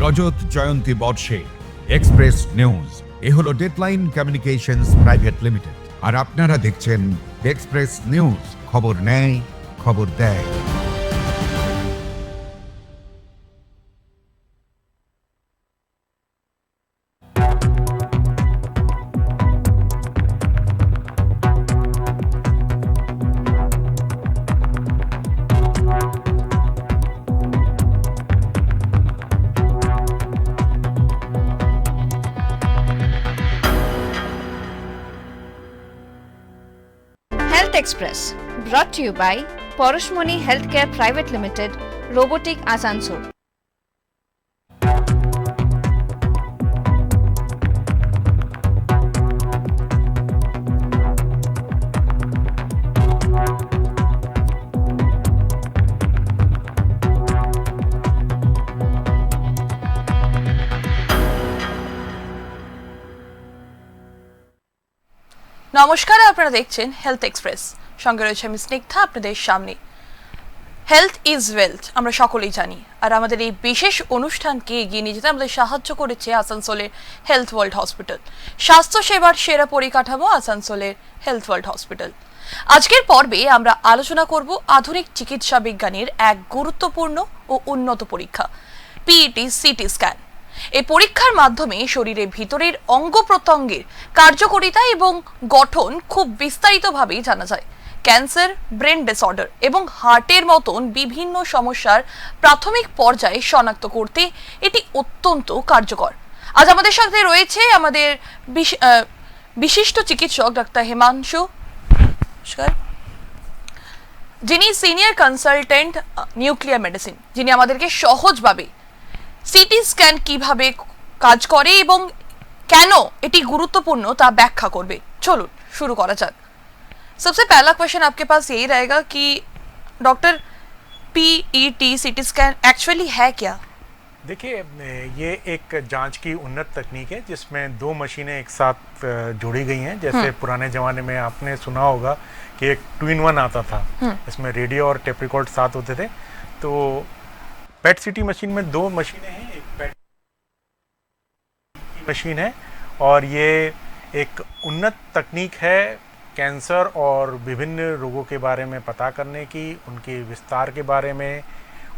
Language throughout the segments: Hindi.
রজত জয়ন্তী বর্ষে এক্সপ্রেস নিউজ এ হলো ডেডলাইন কমিউনিকেশনস প্রাইভেট লিমিটেড, আর আপনারা দেখছেন এক্সপ্রেস নিউজ, খবর নেয় খবর দেয়। Health Express brought to you by Poroshmoni Healthcare Private Limited, Robotic Asansol. নমস্কার, আপনারা দেখছেন হেলথ এক্সপ্রেস, সঙ্গে রয়েছে আমি স্নিগ্ধা আপনাদের সামনে। হেলথ ইজ ওয়েলথ আমরা সকলেই জানি, আর আমাদের এই বিশেষ অনুষ্ঠানকে এগিয়ে নিয়ে যেতে আমাদের সাহায্য করেছে আসানসোলের হেলথ ওয়ার্ল্ড হসপিটাল। স্বাস্থ্যসেবার সেরা পরিকাঠামো আসানসোলের হেলথ ওয়ার্ল্ড হসপিটাল। আজকের পর্বে আমরা আলোচনা করব আধুনিক চিকিৎসা বিজ্ঞানের এক গুরুত্বপূর্ণ ও উন্নত পরীক্ষা, পিইটি সিটি স্ক্যান। এই পরীক্ষার মাধ্যমে শরীরের ভিতরের অঙ্গ প্রত্যঙ্গের কার্যকারিতা এবং গঠন খুব বিস্তারিতভাবে জানা যায়। ক্যান্সার, ব্রেন ডিসঅর্ডার এবং হার্টের মতন বিভিন্ন সমস্যার প্রাথমিক পর্যায়ে শনাক্ত করতে এটি অত্যন্ত কার্যকর। আজ আমাদের সাথে রয়েছে আমাদের বিশিষ্ট চিকিৎসক ডাক্তার হিমাংশু, যিনি সিনিয়র কনসালটেন্ট নিউক্লিয়ার মেডিসিন, যিনি আমাদেরকে সহজভাবে সিটি স্ক্যান কিভাবে কাজ করে এবং কেন এটি গুरुत्वपूर्ण ता व्याख्या করবে। চলুন शुरू करा जाए। सबसे पहला क्वेश्चन आपके पास यही रहेगा कि doctor PET CT scan actually है क्या? देखिए, ये एक जांच की उन्नत तकनीक है जिसमें दो मशीनें एक साथ जोड़ी गई हैं। जैसे पुराने ज़माने में आपने सुना होगा कि एक 2-in-1 आता था, इसमें रेडियो और टेप रिकॉर्ड साथ होते थे। तो पेट सिटी मशीन में दो मशीनें हैं, एक पेट मशीन है और ये एक उन्नत तकनीक है कैंसर और विभिन्न रोगों के बारे में पता करने की, उनके विस्तार के बारे में,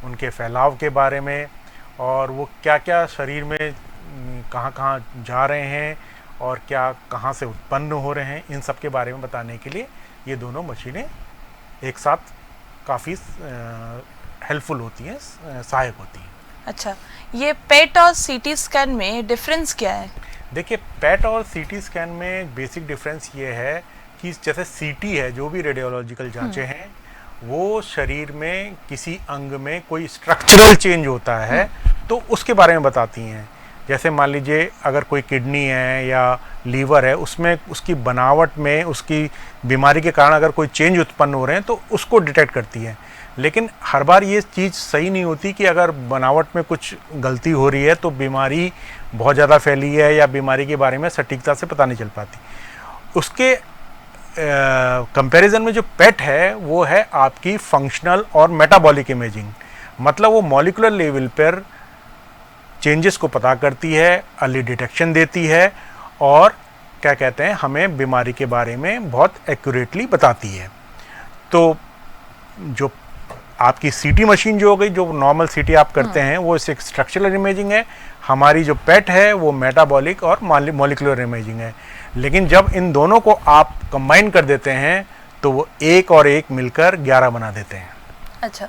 उनके फैलाव के बारे में, और वो क्या क्या शरीर में कहाँ कहाँ जा रहे हैं और क्या कहाँ से उत्पन्न हो रहे हैं, इन सब के बारे में बताने के लिए ये दोनों मशीनें एक साथ काफ़ी हेल्पफुल होती हैं, सहायक होती हैं। अच्छा, ये पेट और सीटी स्कैन में डिफरेंस क्या है? देखिए, पेट और सीटी स्कैन में बेसिक डिफरेंस ये है कि जैसे सीटी है, जो भी रेडियोलॉजिकल जांचें हैं, वो शरीर में किसी अंग में कोई स्ट्रक्चरल चेंज होता है तो उसके बारे में बताती हैं। जैसे मान लीजिए अगर कोई किडनी है या लीवर है, उसमें उसकी बनावट में उसकी बीमारी के कारण अगर कोई चेंज उत्पन्न हो रहे हैं तो उसको डिटेक्ट करती है। लेकिन हर बार ये चीज़ सही नहीं होती कि अगर बनावट में कुछ गलती हो रही है तो बीमारी बहुत ज़्यादा फैली है या बीमारी के बारे में सटीकता से पता नहीं चल पाती। उसके कंपैरिजन में जो पेट है वो है आपकी फंक्शनल और मेटाबॉलिक इमेजिंग, मतलब वो मॉलिक्यूलर लेवल पर चेंजेस को पता करती है, अर्ली डिटेक्शन देती है और क्या कहते हैं, हमें बीमारी के बारे में बहुत एक्यूरेटली बताती है। तो जो आपकी सीटी मशीन जो हो गई, जो नॉर्मल सीटी आप करते हैं, वो एक स्ट्रक्चरल इमेजिंग है। हमारी जो पेट है वो मेटाबॉलिक और मॉलिक्यूलर इमेजिंग है। लेकिन जब इन दोनों को आप कंबाइन कर देते हैं तो वो एक और एक मिलकर 11 बना देते हैं। अच्छा,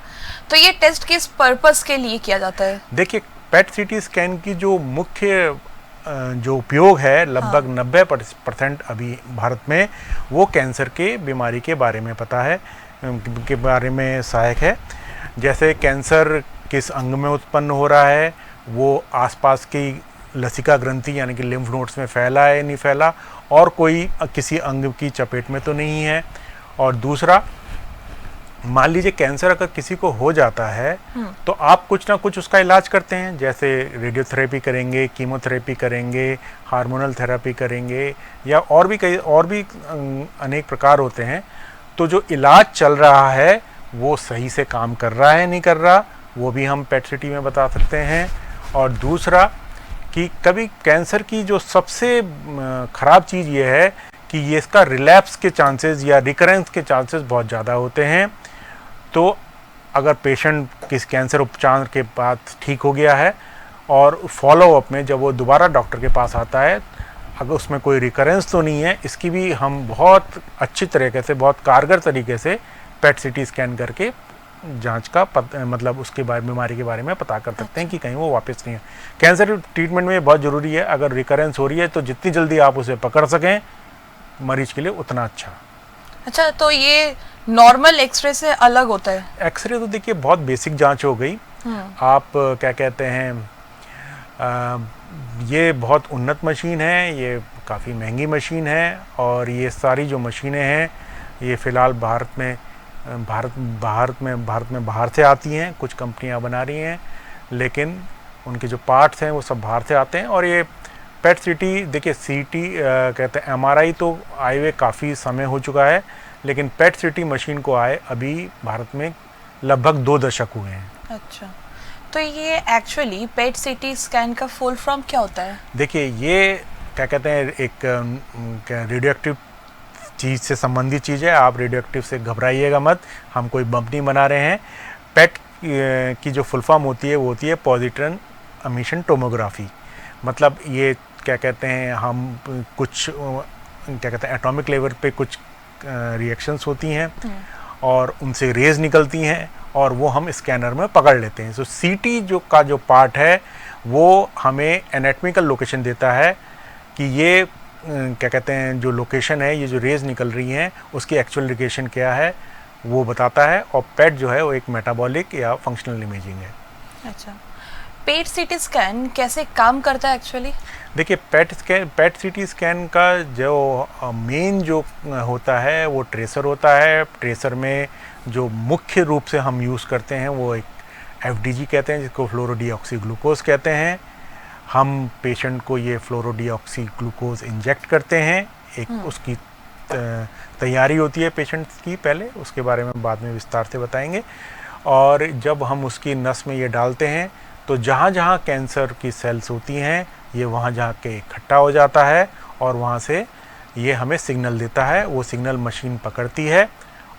तो ये टेस्ट किस पर्पस के लिए किया जाता है? देखिए, पेट सीटी स्कैन की जो मुख्य जो उपयोग है, लगभग 90% अभी भारत में वो कैंसर के बीमारी के बारे में पता है, के बारे में सहायक है। जैसे कैंसर किस अंग में उत्पन्न हो रहा है, वो आसपास की लसिका ग्रंथि यानी कि लिम्फ नोड्स में फैला है नहीं फैला, और कोई किसी अंग की चपेट में तो नहीं है। और दूसरा, मान लीजिए कैंसर अगर किसी को हो जाता है तो आप कुछ ना कुछ उसका इलाज करते हैं, जैसे रेडियोथेरेपी करेंगे, कीमोथेरेपी करेंगे, हार्मोनल थेरेपी करेंगे, या और भी अनेक प्रकार होते हैं। तो जो इलाज चल रहा है वो सही से काम कर रहा है नहीं कर रहा, वो भी हम पेट सिटी में बता सकते हैं। और दूसरा कि कभी कैंसर की जो सबसे ख़राब चीज़ ये है कि ये इसका रिलैप्स के चांसेस या रिकरेंस के चांसेस बहुत ज़्यादा होते हैं। तो अगर पेशेंट किस कैंसर उपचार के बाद ठीक हो गया है और फॉलोअप में जब वो दोबारा डॉक्टर के पास आता है, अगर उसमें कोई रिकरेंस तो नहीं है, इसकी भी हम बहुत अच्छी तरीके से, बहुत कारगर तरीके से पेट सीटी स्कैन करके जांच का मतलब उसके बारे बीमारी के बारे में पता कर सकते हैं कि कहीं वो वापस नहीं है। कैंसर ट्रीटमेंट में बहुत ज़रूरी है, अगर रिकरेंस हो रही है तो जितनी जल्दी आप उसे पकड़ सकें मरीज के लिए उतना अच्छा। अच्छा, तो ये नॉर्मल एक्सरे से अलग होता है? एक्सरे तो देखिए बहुत बेसिक जांच हो गई। आप क्या कहते हैं, ये बहुत उन्नत मशीन है, ये काफ़ी महंगी मशीन है और ये सारी जो मशीनें हैं ये फ़िलहाल भारत में बाहर से आती हैं। कुछ कंपनियां बना रही हैं, लेकिन उनके जो पार्ट्स हैं वो सब बाहर से आते हैं। और ये पेट सीटी, देखिए सीटी कहते हैं, एमआरआई तो आए हुए काफ़ी समय हो चुका है, लेकिन पेट सीटी मशीन को आए अभी भारत में लगभग 2 दशक हुए हैं। अच्छा, तो ये एक्चुअली पेट सीटी स्कैन का फुल फॉर्म क्या होता है? देखिए ये क्या कहते हैं, एक रेडियो एक्टिव चीज़ से संबंधित चीज़ है। आप रेडियो एक्टिव से घबराइएगा मत, हम कोई बम नहीं बना रहे हैं। पेट की जो फुल फॉर्म होती है वो होती है पॉजिट्रॉन एमिशन टोमोग्राफी। मतलब ये क्या कहते हैं, हम कुछ क्या कहते हैं एटॉमिक लेवल पे कुछ रिएक्शंस होती हैं और उनसे रेज निकलती हैं और वो हम स्कैनर में पकड़ लेते हैं। सो सीटी जो पार्ट है वो हमें एनाटॉमिकल लोकेशन देता है कि ये क्या कहते हैं जो लोकेशन है, ये जो रेज निकल रही हैं उसकी एक्चुअल लोकेशन क्या है वो बताता है। और पेट जो है वो एक मेटाबॉलिक या फंक्शनल इमेजिंग है। अच्छा, पेट सीटी स्कैन कैसे काम करता है एक्चुअली? देखिए पेट सीटी स्कैन का जो मेन जो होता है वो ट्रेसर होता है। ट्रेसर में जो मुख्य रूप से हम यूज़ करते हैं वो एक एफडीजी कहते हैं, जिसको फ्लोरोडीऑक्सी ग्लूकोज कहते हैं। हम पेशेंट को ये फ्लोरोडीऑक्सी ग्लूकोज इंजेक्ट करते हैं। एक उसकी तैयारी होती है पेशेंट की, पहले उसके बारे में बाद में विस्तार से बताएंगे। और जब हम उसकी नस में ये डालते हैं तो जहाँ जहाँ कैंसर की सेल्स होती हैं ये वहाँ जाके इकट्ठा हो जाता है और वहाँ से ये हमें सिग्नल देता है। वो सिग्नल मशीन पकड़ती है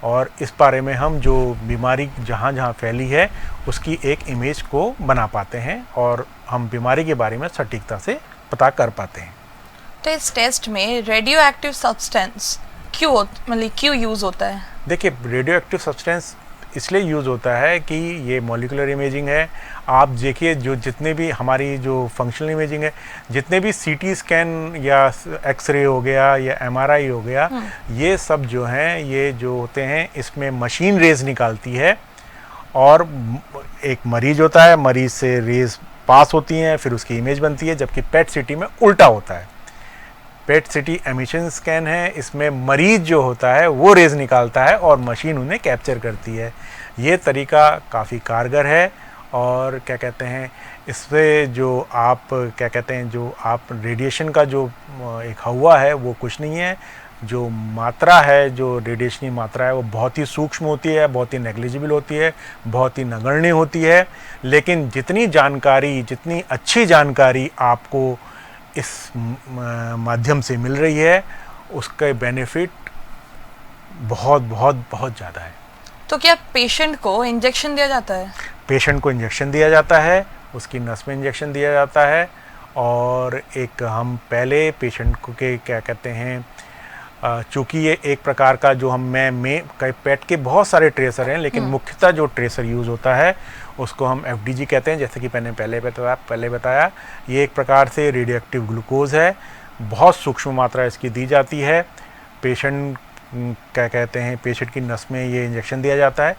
और इस बारे में हम जो बीमारी जहाँ जहाँ फैली है उसकी एक इमेज को बना पाते हैं और हम बीमारी के बारे में सटीकता से पता कर पाते हैं। तो इस टेस्ट में रेडियो एक्टिव सब्सटेंस क्यों यूज़ होता है? देखिए रेडियो एक्टिव सब्सटेंस इसलिए यूज़ होता है कि ये मॉलिक्यूलर इमेजिंग है। आप देखिए जो जितने भी हमारी जो फंक्शनल इमेजिंग है, जितने भी सीटी स्कैन या एक्सरे हो गया या एमआरआई हो गया, ये सब जो हैं ये जो होते हैं इसमें मशीन रेज निकालती है और एक मरीज होता है, मरीज से रेज पास होती हैं, फिर उसकी इमेज बनती है। जबकि पेट सीटी में उल्टा होता है। पेट सीटी एमिशन स्कैन है, इसमें मरीज जो होता है वो रेज निकालता है और मशीन उन्हें कैप्चर करती है। ये तरीका काफ़ी कारगर है और क्या कहते हैं इससे जो आप क्या कहते हैं जो आप रेडिएशन का जो एक हवा है वो कुछ नहीं है। जो मात्रा है, जो रेडिएशनी मात्रा है वो बहुत ही सूक्ष्म होती है, बहुत ही नेग्लिजिबल होती है, बहुत ही नगण्य होती है। लेकिन जितनी जानकारी, जितनी अच्छी जानकारी आपको इस माध्यम से मिल रही है उसके बेनिफिट बहुत बहुत बहुत ज़्यादा है। तो क्या पेशेंट को इंजेक्शन दिया जाता है? पेशेंट को इंजेक्शन दिया जाता है, उसकी नस में इंजेक्शन दिया जाता है। और एक हम पहले पेशेंट को के क्या कहते हैं, चूँकि ये एक प्रकार का जो हम पेट के बहुत सारे ट्रेसर हैं, लेकिन मुख्यतः जो ट्रेसर यूज़ होता है उसको हम एफडीजी कहते हैं। जैसे कि मैंने पहले बताया, ये एक प्रकार से रेडियो एक्टिव ग्लूकोज है। बहुत सूक्ष्म मात्रा इसकी दी जाती है। पेशेंट क्या कहते हैं, पेशेंट की नस में ये इंजेक्शन दिया जाता है।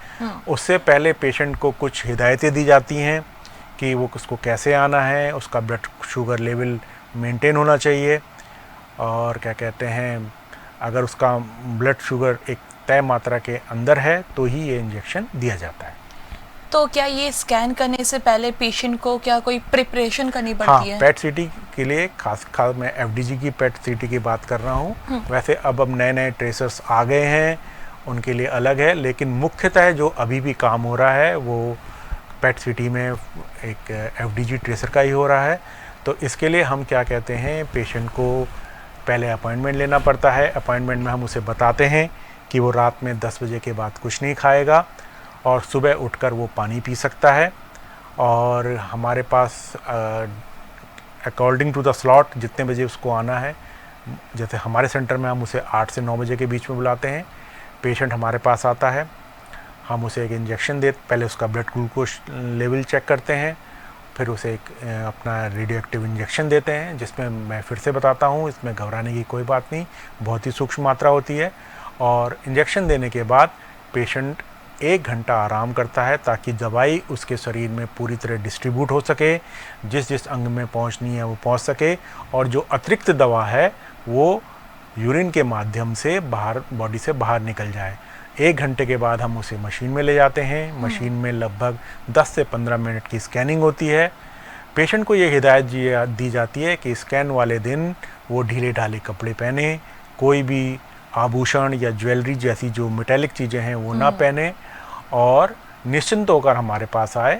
उससे पहले पेशेंट को कुछ हिदायतें दी जाती हैं कि वो उसको कैसे आना है, उसका ब्लड शुगर लेवल मेंटेन होना चाहिए और क्या कहते हैं अगर उसका ब्लड शुगर एक तय मात्रा के अंदर है तो ही ये इंजेक्शन दिया जाता है। तो क्या ये स्कैन करने से पहले पेशेंट को क्या कोई प्रिपरेशन करनी पड़ती है? पेट सीटी के लिए खास मैं एफडीजी की पेट सीटी की बात कर रहा हूँ। वैसे अब नए ट्रेसर्स आ गए हैं, उनके लिए अलग है। लेकिन मुख्यतः जो अभी भी काम हो रहा है वो पेट सिटी में एक एफडीजी ट्रेसर का ही हो रहा है। तो इसके लिए हम क्या कहते हैं, पेशेंट को पहले अपॉइंटमेंट लेना पड़ता है। अपॉइंटमेंट में हम उसे बताते हैं कि वो रात में 10 बजे के बाद कुछ नहीं खाएगा और सुबह उठकर वो पानी पी सकता है। और हमारे पास अकॉर्डिंग टू द स्लॉट जितने बजे उसको आना है, जैसे हमारे सेंटर में हम उसे 8 से 9 बजे के बीच में बुलाते हैं। पेशेंट हमारे पास आता है, हम उसे एक इंजेक्शन दे, पहले उसका ब्लड ग्लूकोज लेवल चेक करते हैं, फिर उसे एक अपना रेडियो एक्टिव इंजेक्शन देते हैं, जिसमें मैं फिर से बताता हूँ, इसमें घबराने की कोई बात नहीं, बहुत ही सूक्ष्म मात्रा होती है। और इंजेक्शन देने के बाद पेशेंट 1 घंटा आराम करता है ताकि दवाई उसके शरीर में पूरी तरह डिस्ट्रीब्यूट हो सके, जिस जिस अंग में पहुंचनी है वो पहुंच सके, और जो अतिरिक्त दवा है वो यूरिन के माध्यम से बाहर, बॉडी से बाहर निकल जाए। 1 घंटे के बाद हम उसे मशीन में ले जाते हैं। मशीन में लगभग 10 से 15 मिनट की स्कैनिंग होती है। पेशेंट को ये हिदायत दी जाती है कि स्कैन वाले दिन वो ढीले ढाले कपड़े पहने, कोई भी आभूषण या ज्वेलरी जैसी जो मेटेलिक चीज़ें हैं वो ना पहने, और निश्चिंत होकर हमारे पास आए।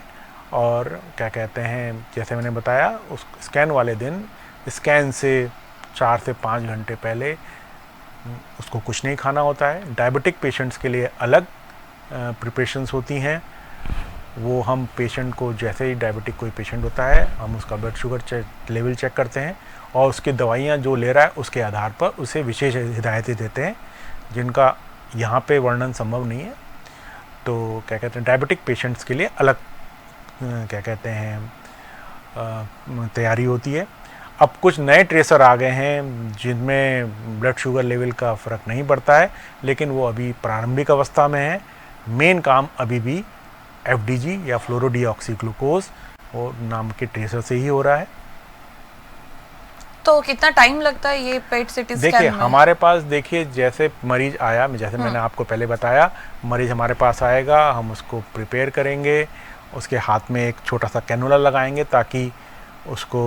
और क्या कहते हैं, जैसे मैंने बताया, उस स्कैन वाले दिन स्कैन से 4 से 5 घंटे पहले उसको कुछ नहीं खाना होता है। डायबिटिक पेशेंट्स के लिए अलग प्रिपरेशंस होती हैं। वो हम पेशेंट को, जैसे ही डायबिटिक कोई पेशेंट होता है, हम उसका ब्लड शुगर लेवल चेक करते हैं और उसकी दवाइयाँ जो ले रहा है उसके आधार पर उसे विशेष हिदायतें देते हैं, जिनका यहाँ पे वर्णन संभव नहीं है। तो क्या कहते हैं, डायबिटिक पेशेंट्स के लिए अलग क्या कहते हैं तैयारी होती है। अब कुछ नए ट्रेसर आ गए हैं जिनमें ब्लड शुगर लेवल का फ़र्क नहीं पड़ता है, लेकिन वो अभी प्रारंभिक अवस्था में है। मेन काम अभी भी एफडीजी या फ्लोरोडीऑक्सीग्लूकोज वो नाम के ट्रेसर से ही हो रहा है। तो कितना टाइम लगता है ये पेट सिटी स्कैन में? देखिए हमारे पास, देखिए जैसे मरीज आया, जैसे मैंने आपको पहले बताया, मरीज हमारे पास आएगा, हम उसको प्रिपेयर करेंगे, उसके हाथ में एक छोटा सा कैनुला लगाएंगे ताकि उसको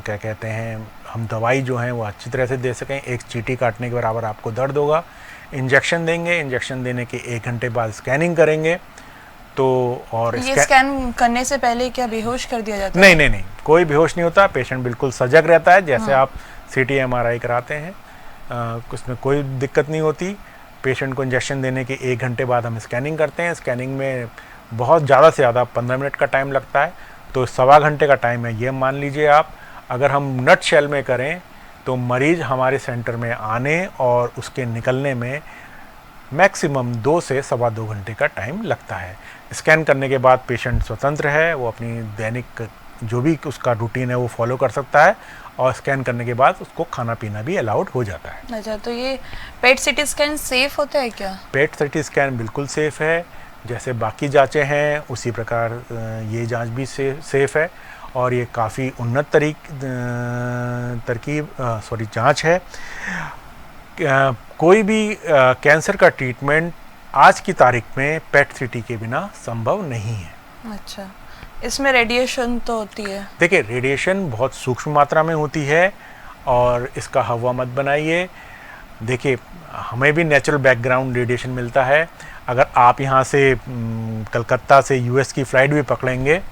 क्या कहते हैं, हम दवाई जो है वो अच्छी तरह से दे सकें। एक चींटी काटने के बराबर आपको दर्द होगा। इंजेक्शन देंगे, इंजेक्शन देने के 1 घंटे बाद स्कैनिंग करेंगे। तो और ये स्कैन करने से पहले क्या बेहोश कर दिया जाता है? नहीं, कोई बेहोश नहीं होता। पेशेंट बिल्कुल सजग रहता है, जैसे आप सीटी एमआरआई कराते हैं, उसमें कोई दिक्कत नहीं होती। पेशेंट को इंजेक्शन देने के 1 घंटे बाद हम स्कैनिंग करते हैं। स्कैनिंग में बहुत ज़्यादा से ज़्यादा 15 मिनट का टाइम लगता है, तो 1.25 घंटे का टाइम है ये मान लीजिए आप। अगर हम नट शेल में करें तो मरीज़ हमारे सेंटर में आने और उसके निकलने में मैक्सिमम 2 से 2.25 घंटे का टाइम लगता है। स्कैन करने के बाद पेशेंट स्वतंत्र है, वो अपनी दैनिक जो भी उसका रूटीन है वो फॉलो कर सकता है, और स्कैन करने के बाद उसको खाना पीना भी अलाउड हो जाता है। अच्छा, तो ये पेट सिटी स्कैन सेफ होता है क्या? पेट सिटी स्कैन बिल्कुल सेफ़ है, जैसे बाकी जांचें हैं उसी प्रकार ये जांच भी सेफ़ है, और ये काफ़ी उन्नत जांच है। कोई भी कैंसर का ट्रीटमेंट आज की तारीख में पेट सिटी के बिना संभव नहीं है। अच्छा, इसमें रेडिएशन तो होती है? देखिए, रेडिएशन बहुत सूक्ष्म मात्रा में होती है, और इसका हवा मत बनाइए। देखिए, हमें भी नेचुरल बैकग्राउंड रेडिएशन मिलता है। अगर आप यहाँ से कलकत्ता से यूएस की फ़्लाइट भी पकड़ेंगे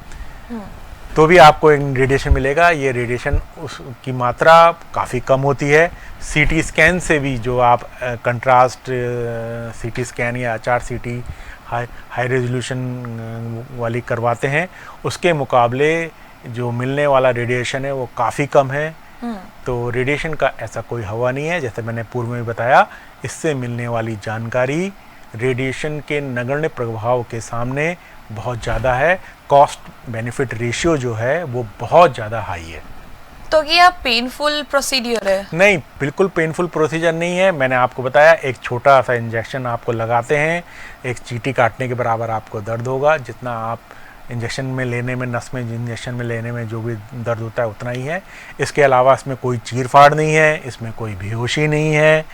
तो भी आपको एक रेडिएशन मिलेगा। ये रेडिएशन उसकी मात्रा काफ़ी कम होती है। सीटी स्कैन से भी, जो आप कंट्रास्ट सीटी स्कैन या HRCT हाई रेजोल्यूशन वाली करवाते हैं, उसके मुकाबले जो मिलने वाला रेडिएशन है वो काफ़ी कम है। तो रेडिएशन का ऐसा कोई हवा नहीं है। जैसे मैंने पूर्व में बताया, इससे मिलने वाली जानकारी रेडिएशन के नगण्य प्रभाव के सामने बहुत ज़्यादा है। कॉस्ट बेनिफिट रेशियो जो है वो बहुत ज़्यादा हाई है। तो क्या पेनफुल प्रोसीडियर है? नहीं, बिल्कुल पेनफुल प्रोसीजर नहीं है। मैंने आपको बताया, एक छोटा सा इंजेक्शन आपको लगाते हैं, एक चींटी काटने के बराबर आपको दर्द होगा। जितना आप इंजेक्शन में लेने में, नस में इंजेक्शन में लेने में जो भी दर्द होता है उतना ही है। इसके अलावा इसमें कोई चीर फाड़ नहीं है, इसमें कोई बेहोशी नहीं है,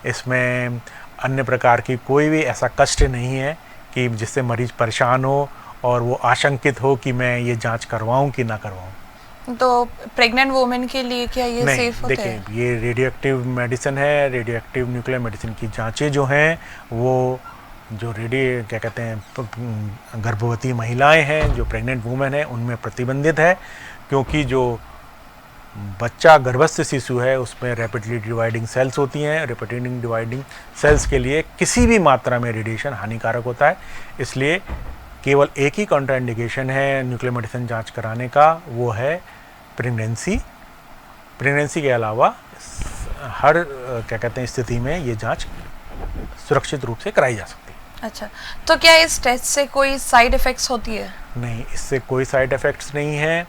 इसमें अन्य प्रकार की कोई भी ऐसा कष्ट नहीं है कि जिससे मरीज परेशान हो और वो आशंकित हो कि मैं ये जांच करवाऊं कि ना करवाऊं। तो प्रेग्नेंट वुमेन के लिए क्या ये सेफ होता है? देखिए, ये रेडियो एक्टिव मेडिसिन है। रेडियो एक्टिव न्यूक्लियर मेडिसिन की जांचें जो हैं वो जो क्या कहते हैं गर्भवती महिलाएं हैं, जो प्रेग्नेंट वुमेन हैं, उनमें प्रतिबंधित है, क्योंकि जो बच्चा गर्भस्थ शिशु है उसमें रैपिडली डिवाइडिंग सेल्स होती हैं। रैपिडली डिवाइडिंग सेल्स के लिए किसी भी मात्रा में रेडिएशन हानिकारक होता है, इसलिए केवल एक ही कॉन्ट्राइंडिकेशन है न्यूक्लियर मेडिसिन जांच कराने का, वो है प्रेगनेंसी। प्रेगनेंसी के अलावा हर क्या कहते हैं स्थिति में ये जांच सुरक्षित रूप से कराई जा सकती है। अच्छा, तो क्या इस टेस्ट से कोई साइड इफ़ेक्ट्स होती है? नहीं, इससे कोई साइड इफ़ेक्ट्स नहीं है।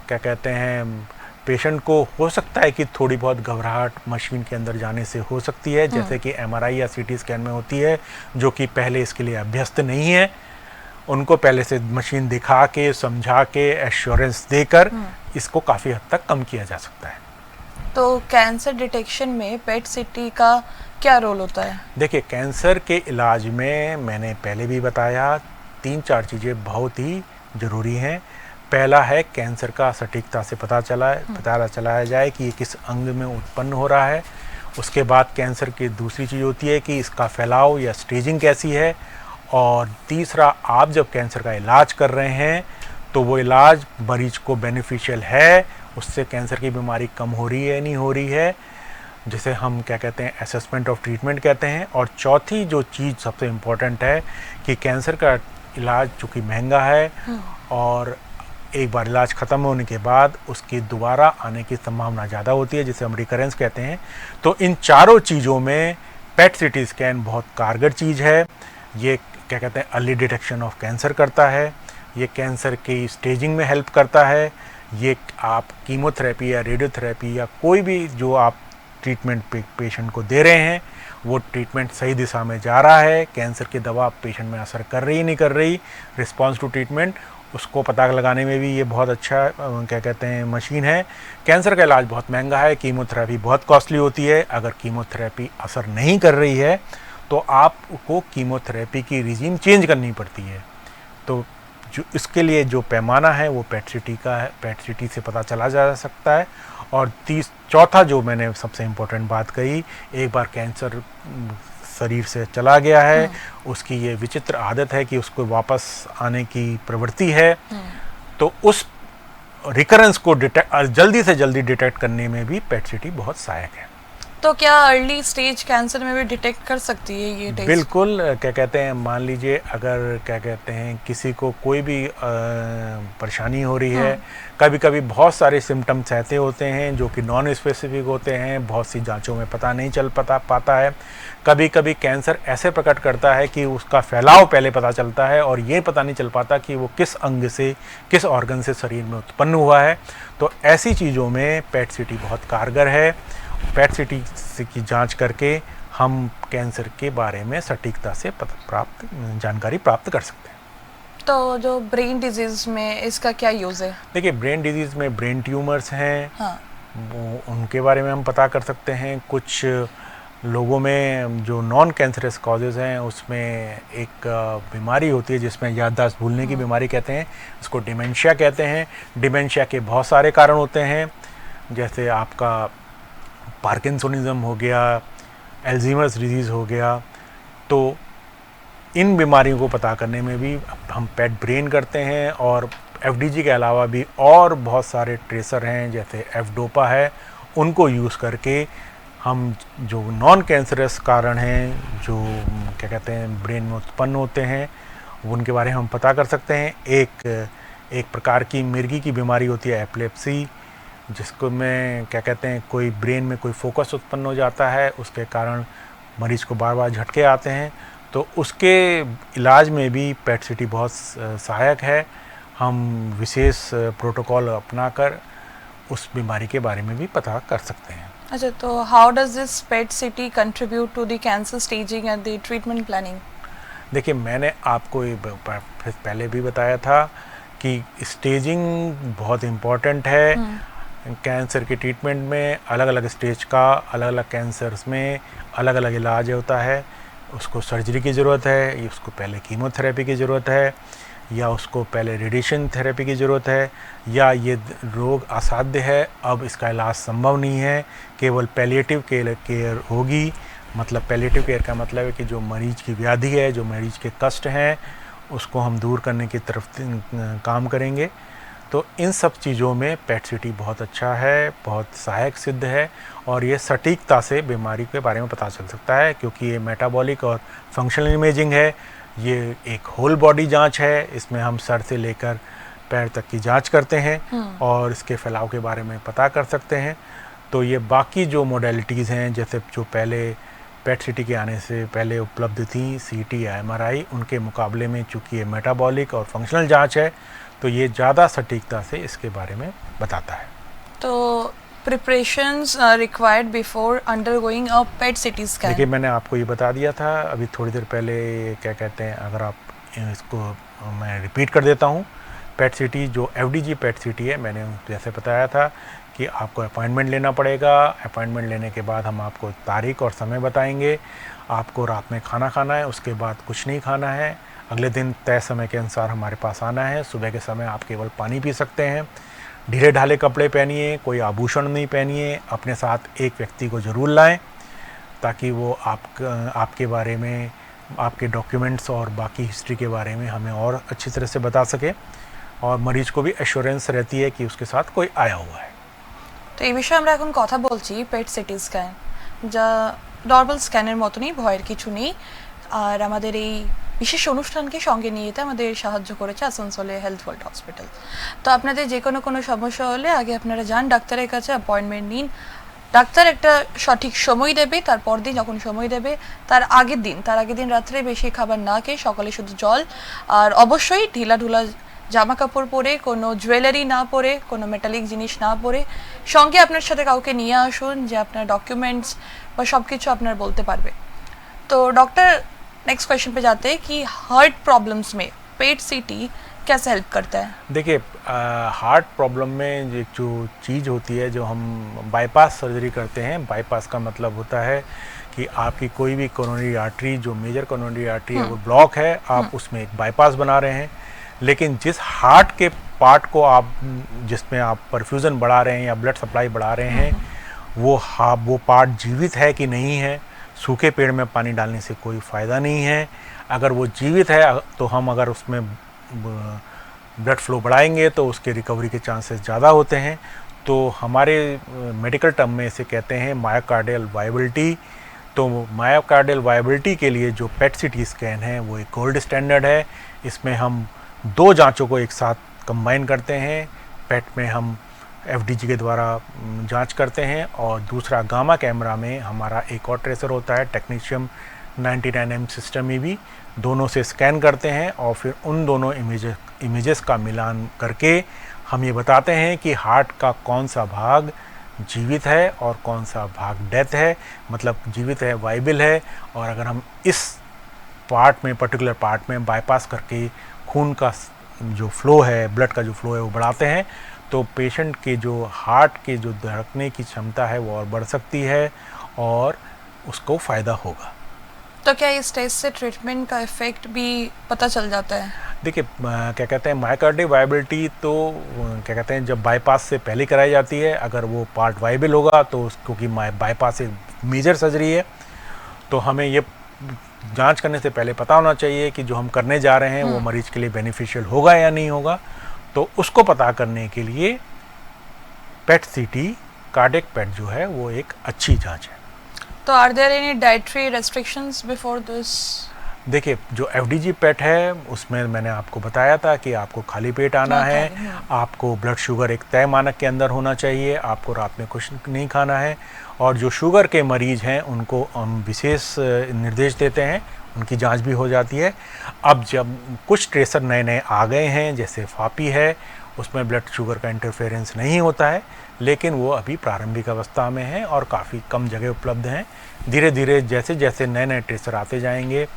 क्या कहते हैं, पेशेंट को हो सकता है कि थोड़ी बहुत घबराहट मशीन के अंदर जाने से हो सकती है, जैसे कि एमआरआई या सीटी स्कैन में होती है, जो कि पहले इसके लिए अभ्यस्त नहीं है। उनको पहले से मशीन दिखा के, समझा के, एश्योरेंस देकर इसको काफ़ी हद तक कम किया जा सकता है। तो कैंसर डिटेक्शन में पेट सीटी का क्या रोल होता है? देखिए, कैंसर के इलाज में मैंने पहले भी बताया 3-4 चीज़ें बहुत ही ज़रूरी हैं। पहला है कैंसर का सटीकता से पता चलाया जाए कि ये किस अंग में उत्पन्न हो रहा है। उसके बाद कैंसर की दूसरी चीज़ होती है कि इसका फैलाव या स्टेजिंग कैसी है। और तीसरा, आप जब कैंसर का इलाज कर रहे हैं तो वो इलाज मरीज को बेनिफिशियल है, उससे कैंसर की बीमारी कम हो रही है नहीं हो रही है, जिसे हम क्या कहते हैं असेसमेंट ऑफ ट्रीटमेंट कहते हैं। और चौथी जो चीज़ सबसे इम्पोर्टेंट है कि कैंसर का इलाज चूँकि महंगा है और एक बार इलाज ख़त्म होने के बाद उसकी दोबारा आने की संभावना ज़्यादा होती है, जिसे हम रिकरेंस कहते हैं। तो इन चारों चीज़ों में पेट सीटी स्कैन बहुत कारगर चीज़ है। ये क्या कहते हैं अर्ली डिटेक्शन ऑफ कैंसर करता है, ये कैंसर की स्टेजिंग में हेल्प करता है, ये आप कीमोथेरेपी या रेडियोथेरेपी या कोई भी जो आप ट्रीटमेंट पेशेंट को दे रहे हैं वो ट्रीटमेंट सही दिशा में जा रहा है, कैंसर की दवा पेशेंट में असर कर रही नहीं कर रही, रिस्पॉन्स टू ट्रीटमेंट, उसको पता लगाने में भी ये बहुत अच्छा क्या कहते हैं मशीन है। कैंसर का इलाज बहुत महंगा है, कीमोथेरेपी बहुत कॉस्टली होती है। अगर कीमोथेरेपी असर नहीं कर रही है तो आपको कीमोथेरेपी की रिजीम चेंज करनी पड़ती है। तो जो इसके लिए जो पैमाना है वो पेट सीटी का है, पेट सीटी से पता चला जा सकता है। और चौथा जो मैंने सबसे इम्पोर्टेंट बात कही, एक बार कैंसर शरीर से चला गया है, उसकी ये विचित्र आदत है कि उसको वापस आने की प्रवृत्ति है, तो उस रिकरेंस को जल्दी से जल्दी डिटेक्ट करने में भी पेट सीटी बहुत सहायक है। तो क्या अर्ली स्टेज कैंसर में भी डिटेक्ट कर सकती है ये टेस्ट? बिल्कुल। क्या कहते हैं, मान लीजिए अगर क्या कहते हैं किसी को कोई भी परेशानी हो रही है, कभी कभी बहुत सारे सिम्टम्स ऐसे होते हैं जो कि नॉन स्पेसिफिक होते हैं, बहुत सी जांचों में पता नहीं चल पाता है। कभी कभी कैंसर ऐसे प्रकट करता है कि उसका फैलाव पहले पता चलता है और ये पता नहीं चल पाता कि वो किस अंग से, किस ऑर्गन से शरीर में उत्पन्न हुआ है। तो ऐसी चीज़ों में पेट सीटी बहुत कारगर है। पेट सीटी की जांच करके हम कैंसर के बारे में सटीकता से जानकारी प्राप्त कर सकते हैं। तो जो ब्रेन डिजीज में इसका क्या यूज़ है? देखिए, ब्रेन डिजीज में ब्रेन ट्यूमर्स हैं, हाँ। वो उनके बारे में हम पता कर सकते हैं। कुछ लोगों में जो नॉन कैंसरस कॉजेज़ हैं उसमें एक बीमारी होती है जिसमें याददाश्त भूलने की बीमारी कहते हैं, इसको डिमेंशिया कहते हैं। डिमेंशिया के बहुत सारे कारण होते हैं, जैसे आपका पार्किंसोनिज्म हो गया, एल्जीमर्स डिजीज़ हो गया। तो इन बीमारियों को पता करने में भी हम पेट ब्रेन करते हैं। और एफडीजी के अलावा भी और बहुत सारे ट्रेसर हैं, जैसे एफडोपा है, उनको यूज़ करके हम जो नॉन कैंसरस कारण हैं जो क्या कहते हैं ब्रेन में उत्पन्न होते हैं उनके बारे में हम पता कर सकते हैं। एक प्रकार की मिर्गी की बीमारी होती है एपिलेप्सी, जिसको में क्या कहते हैं कोई ब्रेन में कोई फोकस उत्पन्न हो जाता है, उसके कारण मरीज को बार बार झटके आते हैं। तो उसके इलाज में भी पेट सीटी बहुत सहायक है। हम विशेष प्रोटोकॉल अपनाकर उस बीमारी के बारे में भी पता कर सकते हैं। अच्छा, तो how does this PET CT contribute to the cancer staging and the treatment planning? देखिए, मैंने आपको पहले भी बताया था कि स्टेजिंग बहुत इम्पॉर्टेंट है। कैंसर के ट्रीटमेंट में अलग अलग स्टेज का, अलग अलग कैंसर्स में अलग अलग इलाज होता है। उसको सर्जरी की ज़रूरत है, उसको पहले कीमोथेरेपी की ज़रूरत है, या उसको पहले रेडिएशन थेरेपी की ज़रूरत है, या ये रोग असाध्य है, अब इसका इलाज संभव नहीं है, केवल पैलिएटिव केयर होगी। मतलब पैलिएटिव केयर का मतलब है कि जो मरीज की व्याधि है, जो मरीज के कष्ट हैं, उसको हम दूर करने की तरफ काम करेंगे। तो इन सब चीज़ों में पेट सिटी बहुत अच्छा है, बहुत सहायक सिद्ध है और ये सटीकता से बीमारी के बारे में पता चल सकता है, क्योंकि ये मेटाबॉलिक और फंक्शनल इमेजिंग है। ये एक होल बॉडी जांच है, इसमें हम सर से लेकर पैर तक की जांच करते हैं और इसके फैलाव के बारे में पता कर सकते हैं। तो ये बाकी जो मोडेलिटीज़ हैं, जैसे जो पहले पेट सिटी के आने से पहले उपलब्ध थी सीटी या एमआरआई, उनके मुकाबले में चूँकि ये मेटाबॉलिक और फंक्शनल जांच है तो ये ज़्यादा सटीकता से इसके बारे में बताता है। तो प्रिपरेशंस रिक्वायर्ड बिफोर अंडरगोइंग अ पेट सिटी स्कैन। देखिए, मैंने आपको ये बता दिया था अभी थोड़ी देर पहले, क्या कहते हैं, अगर आप इसको मैं रिपीट कर देता हूँ। पेट सिटी जो एफडीजी पेट सिटी है, मैंने जैसे बताया था कि आपको अपॉइंटमेंट लेना पड़ेगा। अपॉइंटमेंट लेने के बाद हम आपको तारीख और समय बताएंगे। आपको रात में खाना खाना है, उसके बाद कुछ नहीं खाना है। अगले दिन तय समय के अनुसार हमारे पास आना है। सुबह के समय आप केवल पानी पी सकते हैं। ढीले ढाले कपड़े पहनिए, कोई आभूषण नहीं पहनिए। अपने साथ एक व्यक्ति को ज़रूर लाएं ताकि वो आपके बारे में, आपके डॉक्यूमेंट्स और बाकी हिस्ट्री के बारे में हमें और अच्छी तरह से बता सके और मरीज को भी एश्योरेंस रहती है कि उसके साथ कोई आया हुआ है। তো এই বিষয়ে আমরা এখন কথা বলছি পেট সিটি স্ক্যান, যা নর্মাল স্ক্যানের মতনই, ভয়ের কিছু নেই। আর আমাদের এই বিশেষ অনুষ্ঠানকে সঙ্গে নিয়ে যেতে আমাদের সাহায্য করেছে আসানসোলে হেলথ ওয়ার্ল্ড হসপিটাল। তো আপনাদের যে কোনো সমস্যা হলে আগে আপনারা যান ডাক্তারের কাছে, অ্যাপয়েন্টমেন্ট নিন। ডাক্তার একটা সঠিক সময় দেবে, তারপর দিন যখন সময় দেবে তার আগের দিন রাত্রে বেশি খাবার না খেয়ে সকালে শুধু জল আর অবশ্যই ঢিলাঢুলা জামা কাপড় পরে, কোনো জুয়েলারি না পরে, কোনো মেটালিক জিনিস না পরে, সঙ্গে আপনার সাথে কাউকে নিয়ে আসুন যে আপনার ডকুমেন্টস বা সব কিছু আপনার বলতে পারবে। तो डॉक्टर नेक्स्ट क्वेश्चन पे जाते हैं कि हार्ट प्रॉब्लम्स में पेट सीटी कैसे हेल्प करता है? देखिए, हार्ट प्रॉब्लम में जो चीज़ होती है, जो हम बाईपास सर्जरी करते हैं, बाईपास का मतलब होता है कि आपकी कोई भी कोरोनरी आर्टरी, जो मेजर कोरोनरी आर्टरी है वो ब्लॉक है, आप उसमें एक बाईपास बना रहे हैं। लेकिन जिस हार्ट के पार्ट को आप, जिसमें आप परफ्यूज़न बढ़ा रहे हैं या ब्लड सप्लाई बढ़ा रहे हैं, वो पार्ट जीवित है कि नहीं है। सूखे पेड़ में पानी डालने से कोई फ़ायदा नहीं है। अगर वो जीवित है तो हम अगर उसमें ब्लड फ्लो बढ़ाएंगे तो उसके रिकवरी के चांसेस ज़्यादा होते हैं। तो हमारे मेडिकल टर्म में इसे कहते हैं मायोकार्डियल वायबिलिटी। तो मायोकार्डियल वायबिलिटी के लिए जो पेट सिटी स्कैन है वो एक गोल्ड स्टैंडर्ड है। इसमें हम दो जांचों को एक साथ कंबाइन करते हैं। पेट में हम एफडीजी के द्वारा जांच करते हैं और दूसरा गामा कैमरा में हमारा एक और ट्रेसर होता है, टेक्नीशियम 99M सिस्टम में भी, दोनों से स्कैन करते हैं और फिर उन दोनों इमेजेस का मिलान करके हम ये बताते हैं कि हार्ट का कौन सा भाग जीवित है और कौन सा भाग डेथ है, मतलब जीवित है, वाइबल है। और अगर हम इस पार्ट में, पर्टिकुलर पार्ट में बाईपास करके खून का जो फ्लो है, ब्लड का जो फ्लो है वो बढ़ाते हैं, तो पेशेंट के जो हार्ट के जो धड़कने की क्षमता है वो और बढ़ सकती है और उसको फ़ायदा होगा। तो क्या इस टेस्ट से ट्रीटमेंट का इफेक्ट भी पता चल जाता है? देखिए, क्या कहते हैं, मायोकार्डियल वायबिलिटी तो क्या कहते हैं, जब बाईपास से पहले कराई जाती है, अगर वो पार्ट वायबल होगा तो क्योंकि बाईपास एक मेजर सर्जरी है, तो हमें ये जांच करने से पहले पता होना चाहिए कि जो हम करने जा रहे हैं वो मरीज के लिए बेनिफिशियल होगा या नहीं होगा। तो उसको पता करने के लिए पेट सीटी, कार्डियक पेट जो है वो एक अच्छी जांच है। तो are there any dietary restrictions before this? देखिए, जो एफडीजी पेट है उसमें मैंने आपको बताया था कि आपको खाली पेट आना है, आपको ब्लड शुगर एक तय मानक के अंदर होना चाहिए, आपको रात में कुछ नहीं खाना है। और जो शुगर के मरीज हैं उनको हम विशेष निर्देश देते हैं, उनकी जांच भी हो जाती है। अब जब कुछ ट्रेसर नए नए आ गए हैं, जैसे फापी है, उसमें ब्लड शुगर का इंटरफेरेंस नहीं होता है, लेकिन वो अभी प्रारंभिक अवस्था में है और काफ़ी कम जगह उपलब्ध हैं। धीरे धीरे जैसे जैसे नए नए ट्रेसर आते जाएंगे,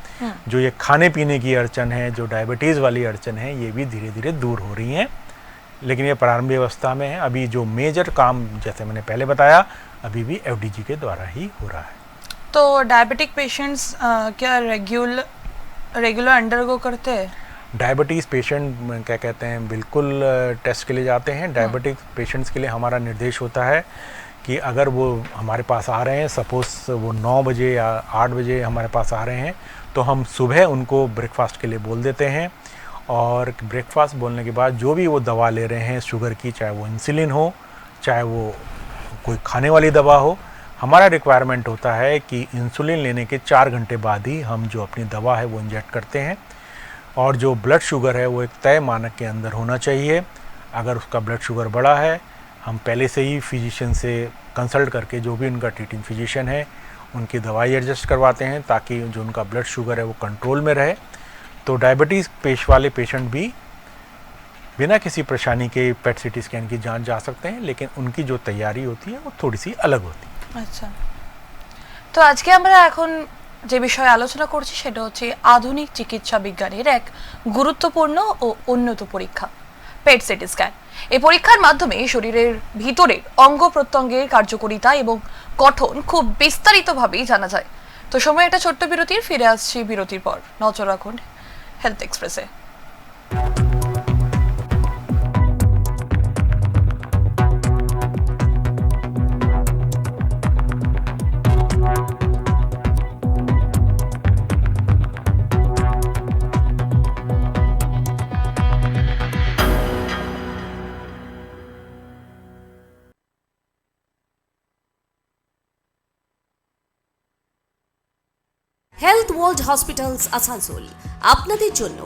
जो ये खाने पीने की अड़चन है, जो डायबिटीज़ वाली अड़चन है, ये भी धीरे धीरे दूर हो रही हैं। लेकिन ये प्रारंभिक अवस्था में है। अभी जो मेजर काम, जैसे मैंने पहले बताया, अभी भी एफडीजी के द्वारा ही हो रहा है। तो डायबिटिक पेशेंट्स क्या रेगुलर अंडरगो करते हैं? डायबिटीज़ पेशेंट क्या कहते हैं बिल्कुल टेस्ट के लिए जाते हैं। डायबिटिक पेशेंट्स के लिए हमारा निर्देश होता है कि अगर वो हमारे पास आ रहे हैं, सपोज़ वो 9 बजे या 8 बजे हमारे पास आ रहे हैं, तो हम सुबह उनको ब्रेकफास्ट के लिए बोल देते हैं। और ब्रेकफास्ट बोलने के बाद जो भी वो दवा ले रहे हैं शुगर की, चाहे वो इंसुलिन हो, चाहे वो कोई खाने वाली दवा हो, हमारा रिक्वायरमेंट होता है कि इंसुलिन लेने के 4 घंटे बाद ही हम जो अपनी दवा है वो इंजेक्ट करते हैं। और जो ब्लड शुगर है वो एक तय मानक के अंदर होना चाहिए। अगर उसका ब्लड शुगर बढ़ा है, हम पहले से ही फिजिशियन से कंसल्ट करके, जो भी उनका ट्रीटिंग फिजिशियन है, उनकी दवाई एडजस्ट करवाते हैं ताकि जो उनका ब्लड शुगर है वो कंट्रोल में रहे। तो डायबिटीज़ वाले पेशेंट भी बिना किसी परेशानी के पेट सीटी स्कैन की जांच जा सकते हैं, लेकिन उनकी जो तैयारी होती है वो थोड़ी सी अलग होती है। আচ্ছা, তো আজকে আমরা এখন যে বিষয়ে আলোচনা করছি সেটা হচ্ছে আধুনিক চিকিৎসা বিজ্ঞানের এক গুরুত্বপূর্ণ ও উন্নত পরীক্ষা, পেট সিটি স্ক্যান। এই পরীক্ষার মাধ্যমে শরীরের ভিতরের অঙ্গ প্রত্যঙ্গের কার্যকারিতা এবং গঠন খুব বিস্তারিতভাবে জানা যায়। তো সময় একটা ছোট্ট বিরতির, ফিরে আসছি বিরতির পর। নজর রাখুন হেলথ এক্সপ্রেসে। হেলথ ওয়ার্ল্ড হসপিটালস আসানসোল আপনাদের জন্য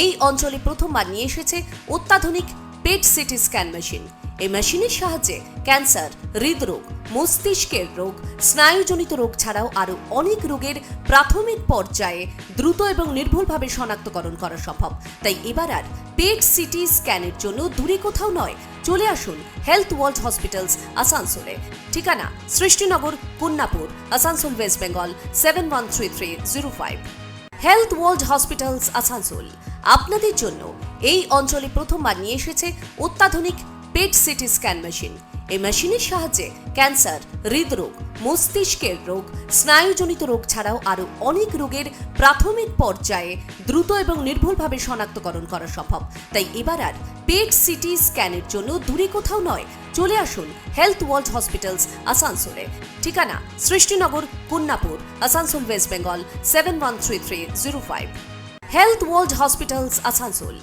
এই অঞ্চলে প্রথমবার নিয়ে এসেছে অত্যাধুনিক পেট সিটি স্ক্যান মেশিন। এই মেশিনের সাহায্যে ক্যান্সার, হৃদরোগ, মস্তিষ্কের রোগ, স্নায়ুজনিত রোগ ছাড়াও আরও অনেক রোগের প্রাথমিক পর্যায়ে দ্রুত এবং নির্ভুলভাবে শনাক্তকরণ করা সম্ভব। তাই এবার আর পেট সিটি স্ক্যানের জন্য দূরে কোথাও নয়, চলে আসুন হেলথ ওয়ার্ল্ড হসপিটালস আসানসোলে। ঠিকানা Srishtinagar, Kanyapur, Asansol, West Bengal 713305। Health world hospitals Asansol আপনাদের জন্য এই অঞ্চলে প্রথমবার নিয়ে এসেছে অত্যাধুনিক পেট সিটি স্ক্যান মেশিন। এই মেশিনের সাহায্যে ক্যান্সার, হৃদরোগ, মস্তিষ্কের রোগ, স্নায়ুজনিত রোগ ছাড়াও আরও অনেক রোগের প্রাথমিক পর্যায়ে দ্রুত এবং নির্ভুলভাবে শনাক্তকরণ করা সম্ভব। তাই এবার আর পেট সিটি স্ক্যানের জন্য দূরে কোথাও নয়, চলে আসুন হেলথ ওয়ার্ল্ড হসপিটালস আসানসোলে। ঠিকানা Srishtinagar, Kanyapur, Asansol, West Bengal 713305। Health world hospitals Asansol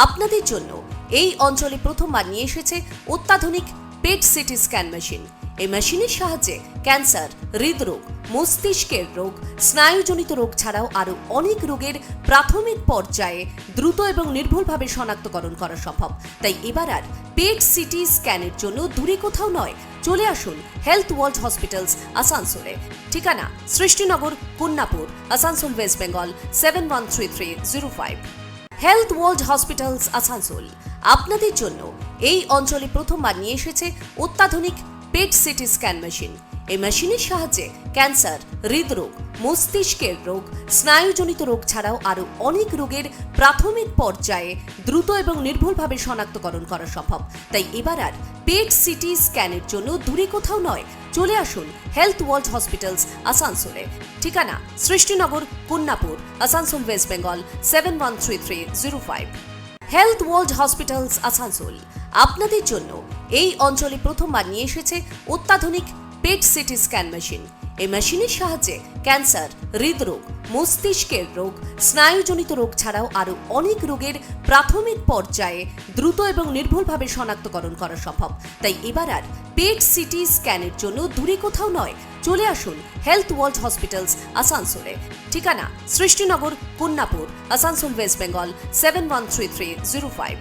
আপনাদের জন্য এই অঞ্চলে প্রথমবার নিয়ে এসেছে অত্যাধুনিক পেট সিটি স্ক্যান মেশিন। এই মেশিনের সাহায্যে ক্যান্সার, হৃদরোগ, মস্তিষ্কের রোগ, স্নায়ুজনিত রোগ ছাড়াও আরও অনেক রোগের প্রাথমিক পর্যায়ে দ্রুত এবং নির্ভুলভাবে শনাক্তকরণ করা সম্ভব। তাই এবার আর পেট সিটি স্ক্যানের জন্য দূরে কোথাও নয়, চলে আসুন হেলথ ওয়ার্ল্ড হসপিটালস আসানসোলে। ঠিকানা Srishtinagar, Kanyapur, Asansol, West Bengal 713305। Health world hospitals Asansol আপনাদের জন্য এই অঞ্চলে প্রথমবার নিয়ে এসেছে অত্যাধুনিক পেট সিটি স্ক্যান মেশিন। এই মেশিনের সাহায্যে ক্যান্সার, হৃদরোগ, মস্তিষ্কের রোগ, স্নায়ুজনিত রোগ ছাড়াও আরও অনেক রোগের প্রাথমিক পর্যায়ে দ্রুত এবং নির্ভুলভাবে শনাক্তকরণ করা সম্ভব। তাই এবার আর পেট সিটি স্ক্যানের জন্য দূরে কোথাও নয়, চলে আসুন হেলথ ওয়ার্ল্ড হসপিটালস আসানসোলে। ঠিকানা Srishtinagar, Kanyapur, Asansol, West Bengal 713305। Health world hospitals Asansol আপনাদের জন্য এই অঞ্চলে প্রথমবার নিয়ে এসেছে অত্যাধুনিক পেট সিটি স্ক্যান মেশিন। এই মেশিনের সাহায্যে ক্যান্সার, হৃদরোগ, মস্তিষ্কের রোগ, স্নায়ুজনিত রোগ ছাড়াও আরও অনেক রোগের প্রাথমিক পর্যায়ে দ্রুত এবং নির্ভুলভাবে শনাক্তকরণ করা সম্ভব। তাই এবার আর পেট সিটি স্ক্যানের জন্য দূরে কোথাও নয়, চলে আসুন হেলথ ওয়ার্ল্ড হসপিটালস আসানসোলে। ঠিকানা সৃষ্টিনগর, কন্যাপুর, আসানসোল, ওয়েস্ট বেঙ্গল 713305।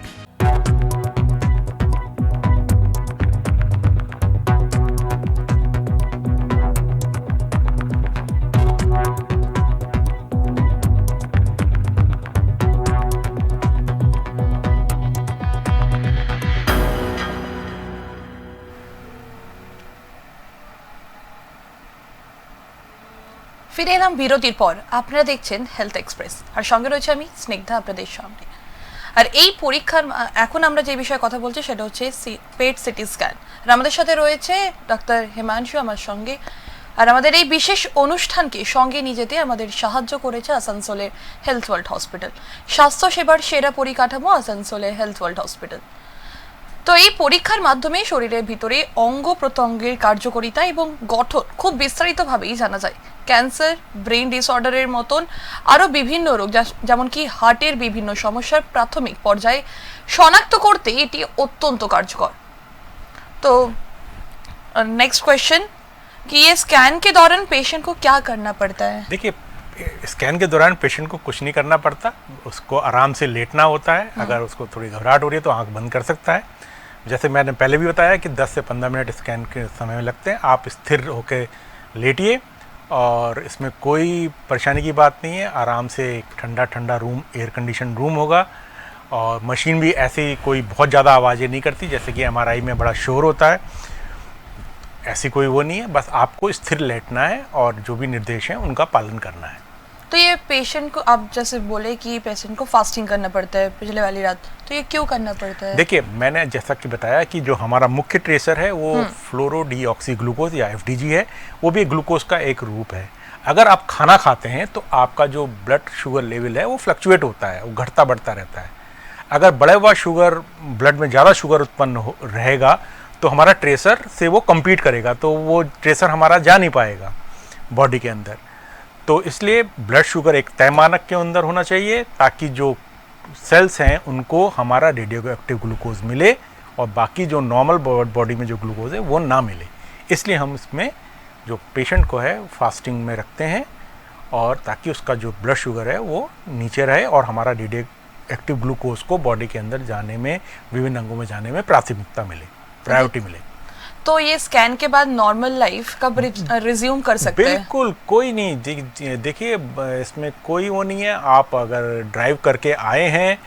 ফিরে এলাম বিরতির পর। আপনারা দেখছেন হেলথ এক্সপ্রেস, আর সঙ্গে রয়েছে আমি স্নিগ্ধা আপনাদের সামনে। আর এই পরীক্ষার এখন আমরা যে বিষয়ে কথা বলছি সেটা হচ্ছে পেট সিটি স্ক্যান। আর আমাদের সাথে রয়েছে ডাক্তার হিমাংশু আমার সঙ্গে। আর আমাদের এই বিশেষ অনুষ্ঠানকে সঙ্গে নিয়ে যেতে আমাদের সাহায্য করেছে আসানসোলের হেলথ ওয়ার্ল্ড হসপিটাল। স্বাস্থ্য সেবার সেরা পরিকাঠামো আসানসোলের হেলথ ওয়ার্ল্ড হসপিটাল। তো এই পরীক্ষার মাধ্যমে শরীরের ভিতরে অঙ্গ প্রত্যঙ্গের কার্যকারিতা এবং গঠন খুব বিস্তারিতভাবেই জানা যায়। ক্যান্সার, ব্রেন ডিসঅর্ডারের মতন আরও বিভিন্ন রোগ যেমন কি হার্টের বিভিন্ন সমস্যার প্রাথমিক পর্যায়ে শনাক্ত করতে এটি অত্যন্ত কার্যকর। तो नेक्स्ट क्वेश्चन कि ये स्कैन के दौरान पेशेंट को क्या करना पड़ता है? देखिए, स्कैन के दौरान पेशेंट को कुछ नहीं करना पड़ता, उसको आराम से लेटना होता है। अगर उसको थोड़ी घबराहट हो रही है तो आंख बंद कर सकता है। जैसे मैंने पहले भी बताया कि 10 से 15 मिनट स्कैन के समय में लगते हैं। आप स्थिर होकर लेटिए और इसमें कोई परेशानी की बात नहीं है। आराम से एक ठंडा ठंडा रूम, एयर कंडीशन रूम होगा और मशीन भी ऐसी कोई बहुत ज़्यादा आवाज़ें नहीं करती जैसे कि MRI में बड़ा शोर होता है, ऐसी कोई वो नहीं है। बस आपको स्थिर लेटना है और जो भी निर्देश हैं उनका पालन करना है। तो ये पेशेंट को आप जैसे बोले कि पेशेंट को फास्टिंग करना पड़ता है पिछले वाली रात, तो ये क्यों करना पड़ता है? देखिए, मैंने जैसा कि बताया कि जो हमारा मुख्य ट्रेसर है वो फ्लोरोडीऑक्सीग्लूकोज या FDG है, वो भी ग्लूकोज का एक रूप है। अगर आप खाना खाते हैं तो आपका जो ब्लड शुगर लेवल है वो फ्लक्चुएट होता है, वो घटता बढ़ता रहता है। अगर बढ़ा हुआ शुगर, ब्लड में ज़्यादा शुगर उत्पन्न रहेगा तो हमारा ट्रेसर से वो कम्पीट करेगा, तो वो ट्रेसर हमारा जा नहीं पाएगा बॉडी के अंदर। तो इसलिए ब्लड शुगर एक तय मानक के अंदर होना चाहिए ताकि जो सेल्स हैं उनको हमारा रेडियो एक्टिव ग्लूकोज मिले और बाकी जो नॉर्मल बॉडी में जो ग्लूकोज है वो ना मिले। इसलिए हम इसमें जो पेशेंट को है फास्टिंग में रखते हैं और ताकि उसका जो ब्लड शुगर है वो नीचे रहे और हमारा रेडियो एक्टिव ग्लूकोज को बॉडी के अंदर जाने में, विभिन्न अंगों में जाने में प्राथमिकता मिले, प्रायोरिटी मिले। तो ये स्कैन के बाद नॉर्मल लाइफ कब रिज्यूम कर सकते हैं? बिल्कुल कोई नहीं। देखिए, इसमें कोई वो नहीं है। आप अगर ड्राइव करके आए हैं,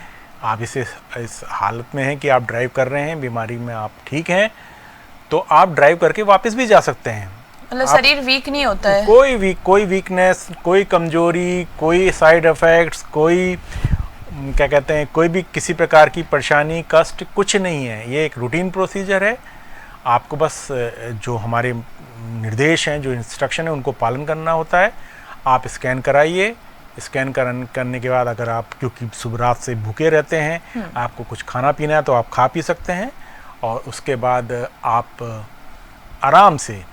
आप इस हालत में हैं कि आप ड्राइव कर रहे हैं, बीमारी में आप ठीक हैं, तो आप ड्राइव करके वापस भी जा सकते हैं। मतलब शरीर वीक नहीं होता है? कोई वीकनेस, कोई कमजोरी, कोई साइड इफेक्ट्स, कोई क्या कहते हैं, कोई भी किसी प्रकार की परेशानी, कष्ट कुछ नहीं है। ये एक रूटीन प्रोसीजर है। आपको बस जो हमारे निर्देश हैं, जो इंस्ट्रक्शन है, उनको पालन करना होता है। आप स्कैन कराइए। स्कैन करने के बाद अगर आप, क्योंकि सुबह रात से भूखे रहते हैं, आपको कुछ खाना पीना है तो आप खा पी सकते हैं और उसके बाद आप आराम से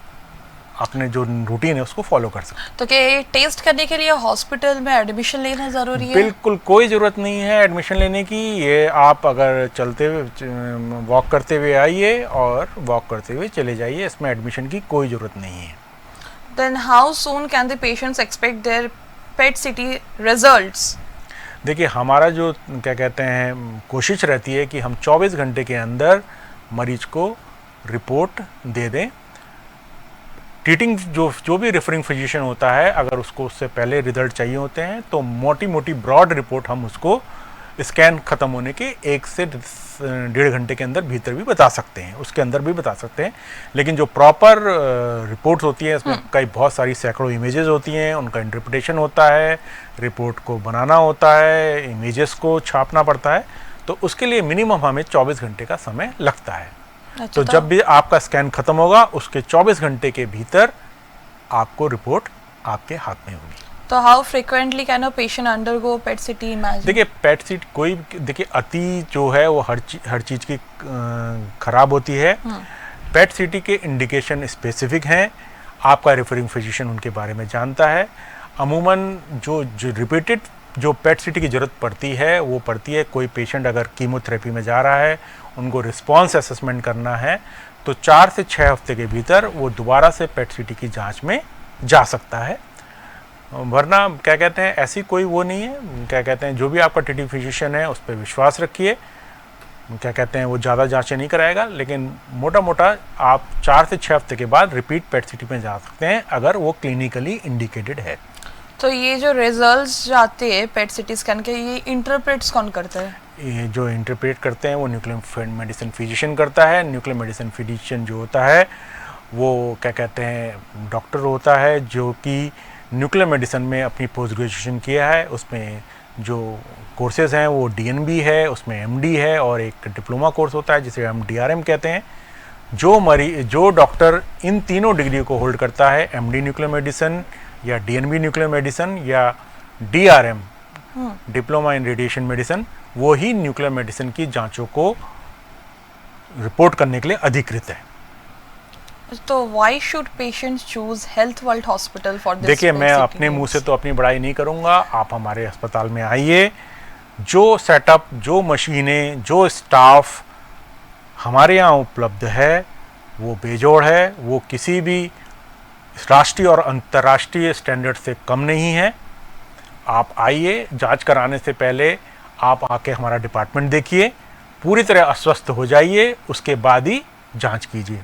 अपने जो रूटीन है उसको फॉलो कर सकते हैं। तो क्या ये टेस्ट करने के लिए हॉस्पिटल में एडमिशन लेना ज़रूरी है? बिल्कुल कोई ज़रूरत नहीं है एडमिशन लेने की। ये आप अगर चलते हुए, वॉक करते हुए आइए और वॉक करते हुए चले जाइए, इसमें एडमिशन की कोई ज़रूरत नहीं है। Then how soon can the patients expect their PET-CT results? देखिए, हमारा जो क्या कहते हैं कोशिश रहती है कि हम 24 घंटे के अंदर मरीज को रिपोर्ट दे दें। ट्रीटिंग जो भी रेफरिंग फिजिशियन होता है, अगर उसको उससे पहले रिजल्ट चाहिए होते हैं तो मोटी मोटी ब्रॉड रिपोर्ट हम उसको स्कैन ख़त्म होने के 1 से 1.5 घंटे के अंदर भीतर भी बता सकते हैं, उसके अंदर भी बता सकते हैं। लेकिन जो प्रॉपर रिपोर्ट्स होती हैं इसमें कई बहुत सारी सैकड़ों इमेजेस होती हैं, उनका इंटरप्रिटेशन होता है, रिपोर्ट को बनाना होता है, इमेजेस को छापना पड़ता है, तो उसके लिए मिनिमम हमें 24 घंटे का समय लगता है। तो जब भी आपका स्कैन खत्म होगा उसके 24 घंटे के भीतर आपको रिपोर्ट आपके हाथ में होगी। तो how frequently can a patient undergo PET-CT imaging? देखिए, PET-CT कोई, देखिए अति जो है वो हर चीज़ की खराब होती है। PET-CT के इंडिकेशन स्पेसिफिक हैं, आपका रेफरिंग फिजिशियन उनके बारे में जानता है। अमूमन जो रिपीटेड जो PET-CT की ज़रूरत पड़ती है वो पड़ती है, कोई पेशेंट अगर कीमोथेरेपी में जा रहा है, उनको रिस्पॉन्स असेसमेंट करना है, तो 4 से 6 हफ्ते के भीतर वो दोबारा से PET-CT की जांच में जा सकता है। वरना क्या कहते हैं, ऐसी कोई वो नहीं है। क्या कहते हैं, जो भी आपका ट्रीटिंग फिजिशियन है उस पर विश्वास रखिए। क्या कहते हैं, वो ज़्यादा जांचें नहीं कराएगा, लेकिन मोटा मोटा आप 4 से 6 हफ्ते के बाद रिपीट PET-CT में जा सकते हैं अगर वो क्लिनिकली इंडिकेटेड है। तो ये जो रिजल्ट्स जो आते हैं PET-CT स्कैन के, ये इंटरप्रेट्स कौन करता है? ये जो इंटरप्रेट करते हैं वो न्यूक्लियर मेडिसिन फिजिशियन करता है। न्यूक्लियर मेडिसिन फिजिशियन जो होता है वो क्या कहते हैं डॉक्टर होता है, जो कि न्यूक्लियर मेडिसिन में अपनी पोस्ट ग्रेजुएशन किया है। उसमें जो कोर्सेज हैं वो DNB है, उसमें MD है और एक डिप्लोमा कोर्स होता है जिसे हम DRM कहते हैं। जो डॉक्टर इन तीनों डिग्री को होल्ड करता है, MD न्यूक्लियर मेडिसिन या DNB न्यूक्लियर मेडिसिन या DRM diploma in radiation medicine, वो ही न्यूक्लियर मेडिसिन की जांचों को रिपोर्ट करने के लिए अधिकृत है। तो why should patients choose health world hospital for this? देखिए, मैं अपने मुंह से तो अपनी बड़ाई नहीं करूंगा, आप हमारे अस्पताल में आइए। जो सेटअप, जो मशीनें, जो स्टाफ हमारे यहाँ उपलब्ध है वो बेजोड़ है, वो किसी भी राष्ट्रीय और अंतर्राष्ट्रीय स्टैंडर्ड से कम नहीं है। आप आइए, जांच कराने से पहले आप आके हमारा डिपार्टमेंट देखिए, पूरी तरह अस्वस्थ हो जाइए, उसके बाद ही जांच कीजिए।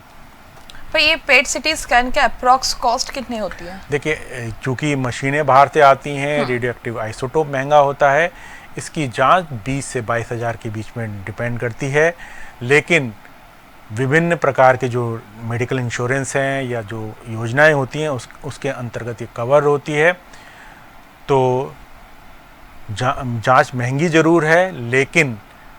पर ये पेट सिटी स्कैन का अप्रॉक्स कॉस्ट कितनी होती है? देखिए, चूँकि मशीनें बाहर से आती हैं, रेडियो एक्टिव आइसोटोप महंगा होता है, इसकी जांच 20 से 22 हज़ार के बीच में डिपेंड करती है। लेकिन विभिन्न प्रकार के जो मेडिकल इंश्योरेंस हैं या जो योजनाएं होती हैं उसके अंतर्गत ये कवर होती है। तो जांच महंगी ज़रूर है, लेकिन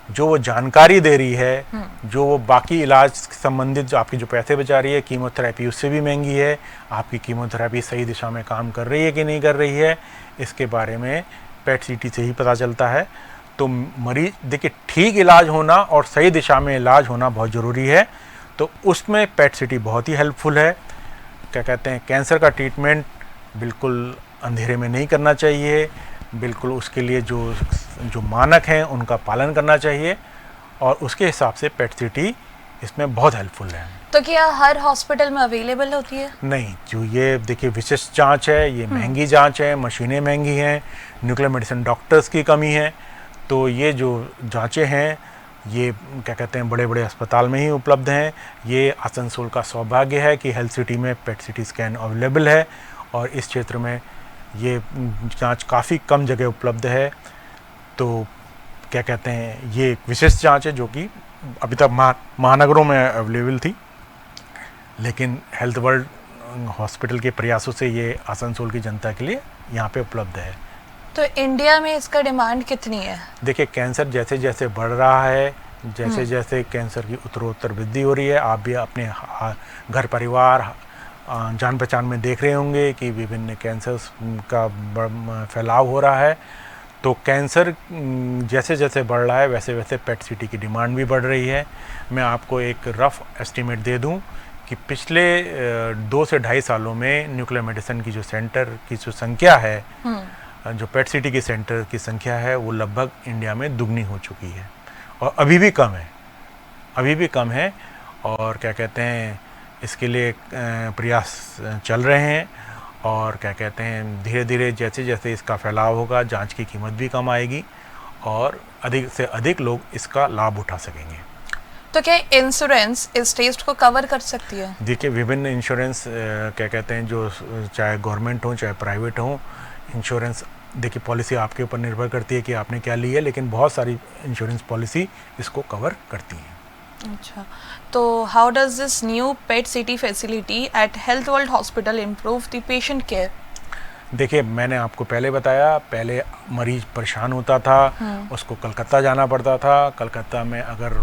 जो वो जानकारी दे रही है, जो वो बाकी इलाज संबंधित जो आपके जो पैसे बचा रही है, कीमोथेरेपी उससे भी महंगी है। आपकी कीमोथेरेपी सही दिशा में काम कर रही है कि नहीं कर रही है, इसके बारे में पेट सीटी से ही पता चलता है। तो मरीज, देखिए, ठीक इलाज होना और सही दिशा में इलाज होना बहुत ज़रूरी है। तो उसमें पेट सिटी बहुत ही हेल्पफुल है। क्या कहते हैं, कैंसर का ट्रीटमेंट बिल्कुल अंधेरे में नहीं करना चाहिए, बिल्कुल उसके लिए जो मानक हैं उनका पालन करना चाहिए, और उसके हिसाब से पेट सिटी इसमें बहुत हेल्पफुल है। तो क्या हर हॉस्पिटल में अवेलेबल होती है? नहीं, जो ये देखिए विशिष्ट जांच है, ये महंगी जांच है, मशीनें महंगी हैं, न्यूक्लियर मेडिसिन डॉक्टर्स की कमी है। तो ये जो जांचें हैं ये क्या कहते हैं बड़े बड़े अस्पताल में ही उपलब्ध हैं। ये आसनसोल का सौभाग्य है कि हेल्थ सिटी में पेट सिटी स्कैन अवेलेबल है, और इस क्षेत्र में ये जांच काफ़ी कम जगह उपलब्ध है। तो क्या कहते हैं, ये एक विशिष्ट जांच है जो कि अभी तक महानगरों में अवेलेबल थी, लेकिन हेल्थ वर्ल्ड हॉस्पिटल के प्रयासों से ये आसनसोल की जनता के लिए यहाँ पे उपलब्ध है। तो इंडिया में इसका डिमांड कितनी है? देखिए, कैंसर जैसे जैसे बढ़ रहा है, जैसे जैसे कैंसर की उत्तरोत्तर वृद्धि हो रही है, आप भी अपने घर परिवार जान पहचान में देख रहे होंगे कि विभिन्न कैंसर्स का फैलाव हो रहा है। तो कैंसर जैसे जैसे बढ़ रहा है वैसे वैसे पेट सिटी की डिमांड भी बढ़ रही है। मैं आपको एक रफ एस्टीमेट दे दूं कि पिछले 2 से 2.5 सालों में न्यूक्लियर मेडिसिन की जो सेंटर की जो संख्या है, जो पेट सिटी के सेंटर की संख्या है, वो लगभग इंडिया में दुगनी हो चुकी है, और अभी भी कम है। और क्या कहते हैं, इसके लिए प्रयास चल रहे हैं, और क्या कहते हैं धीरे धीरे जैसे जैसे इसका फैलाव होगा, जांच की कीमत भी कम आएगी और अधिक से अधिक लोग इसका लाभ उठा सकेंगे। तो क्या इंश्योरेंस इस टेस्ट को कवर कर सकती है? देखिए, विभिन्न इंश्योरेंस क्या कहते हैं, जो चाहे गवर्नमेंट हो चाहे प्राइवेट हो, इंश्योरेंस देखिए पॉलिसी आपके ऊपर निर्भर करती है कि आपने क्या ली है, लेकिन बहुत सारी इंश्योरेंस पॉलिसी इसको कवर करती हैं। अच्छा, तो how does this new PET CT facility eight health world hospital improve the patient care? देखिए, मैंने आपको पहले बताया, पहले मरीज परेशान होता था, उसको कलकत्ता जाना पड़ता था। कलकत्ता में अगर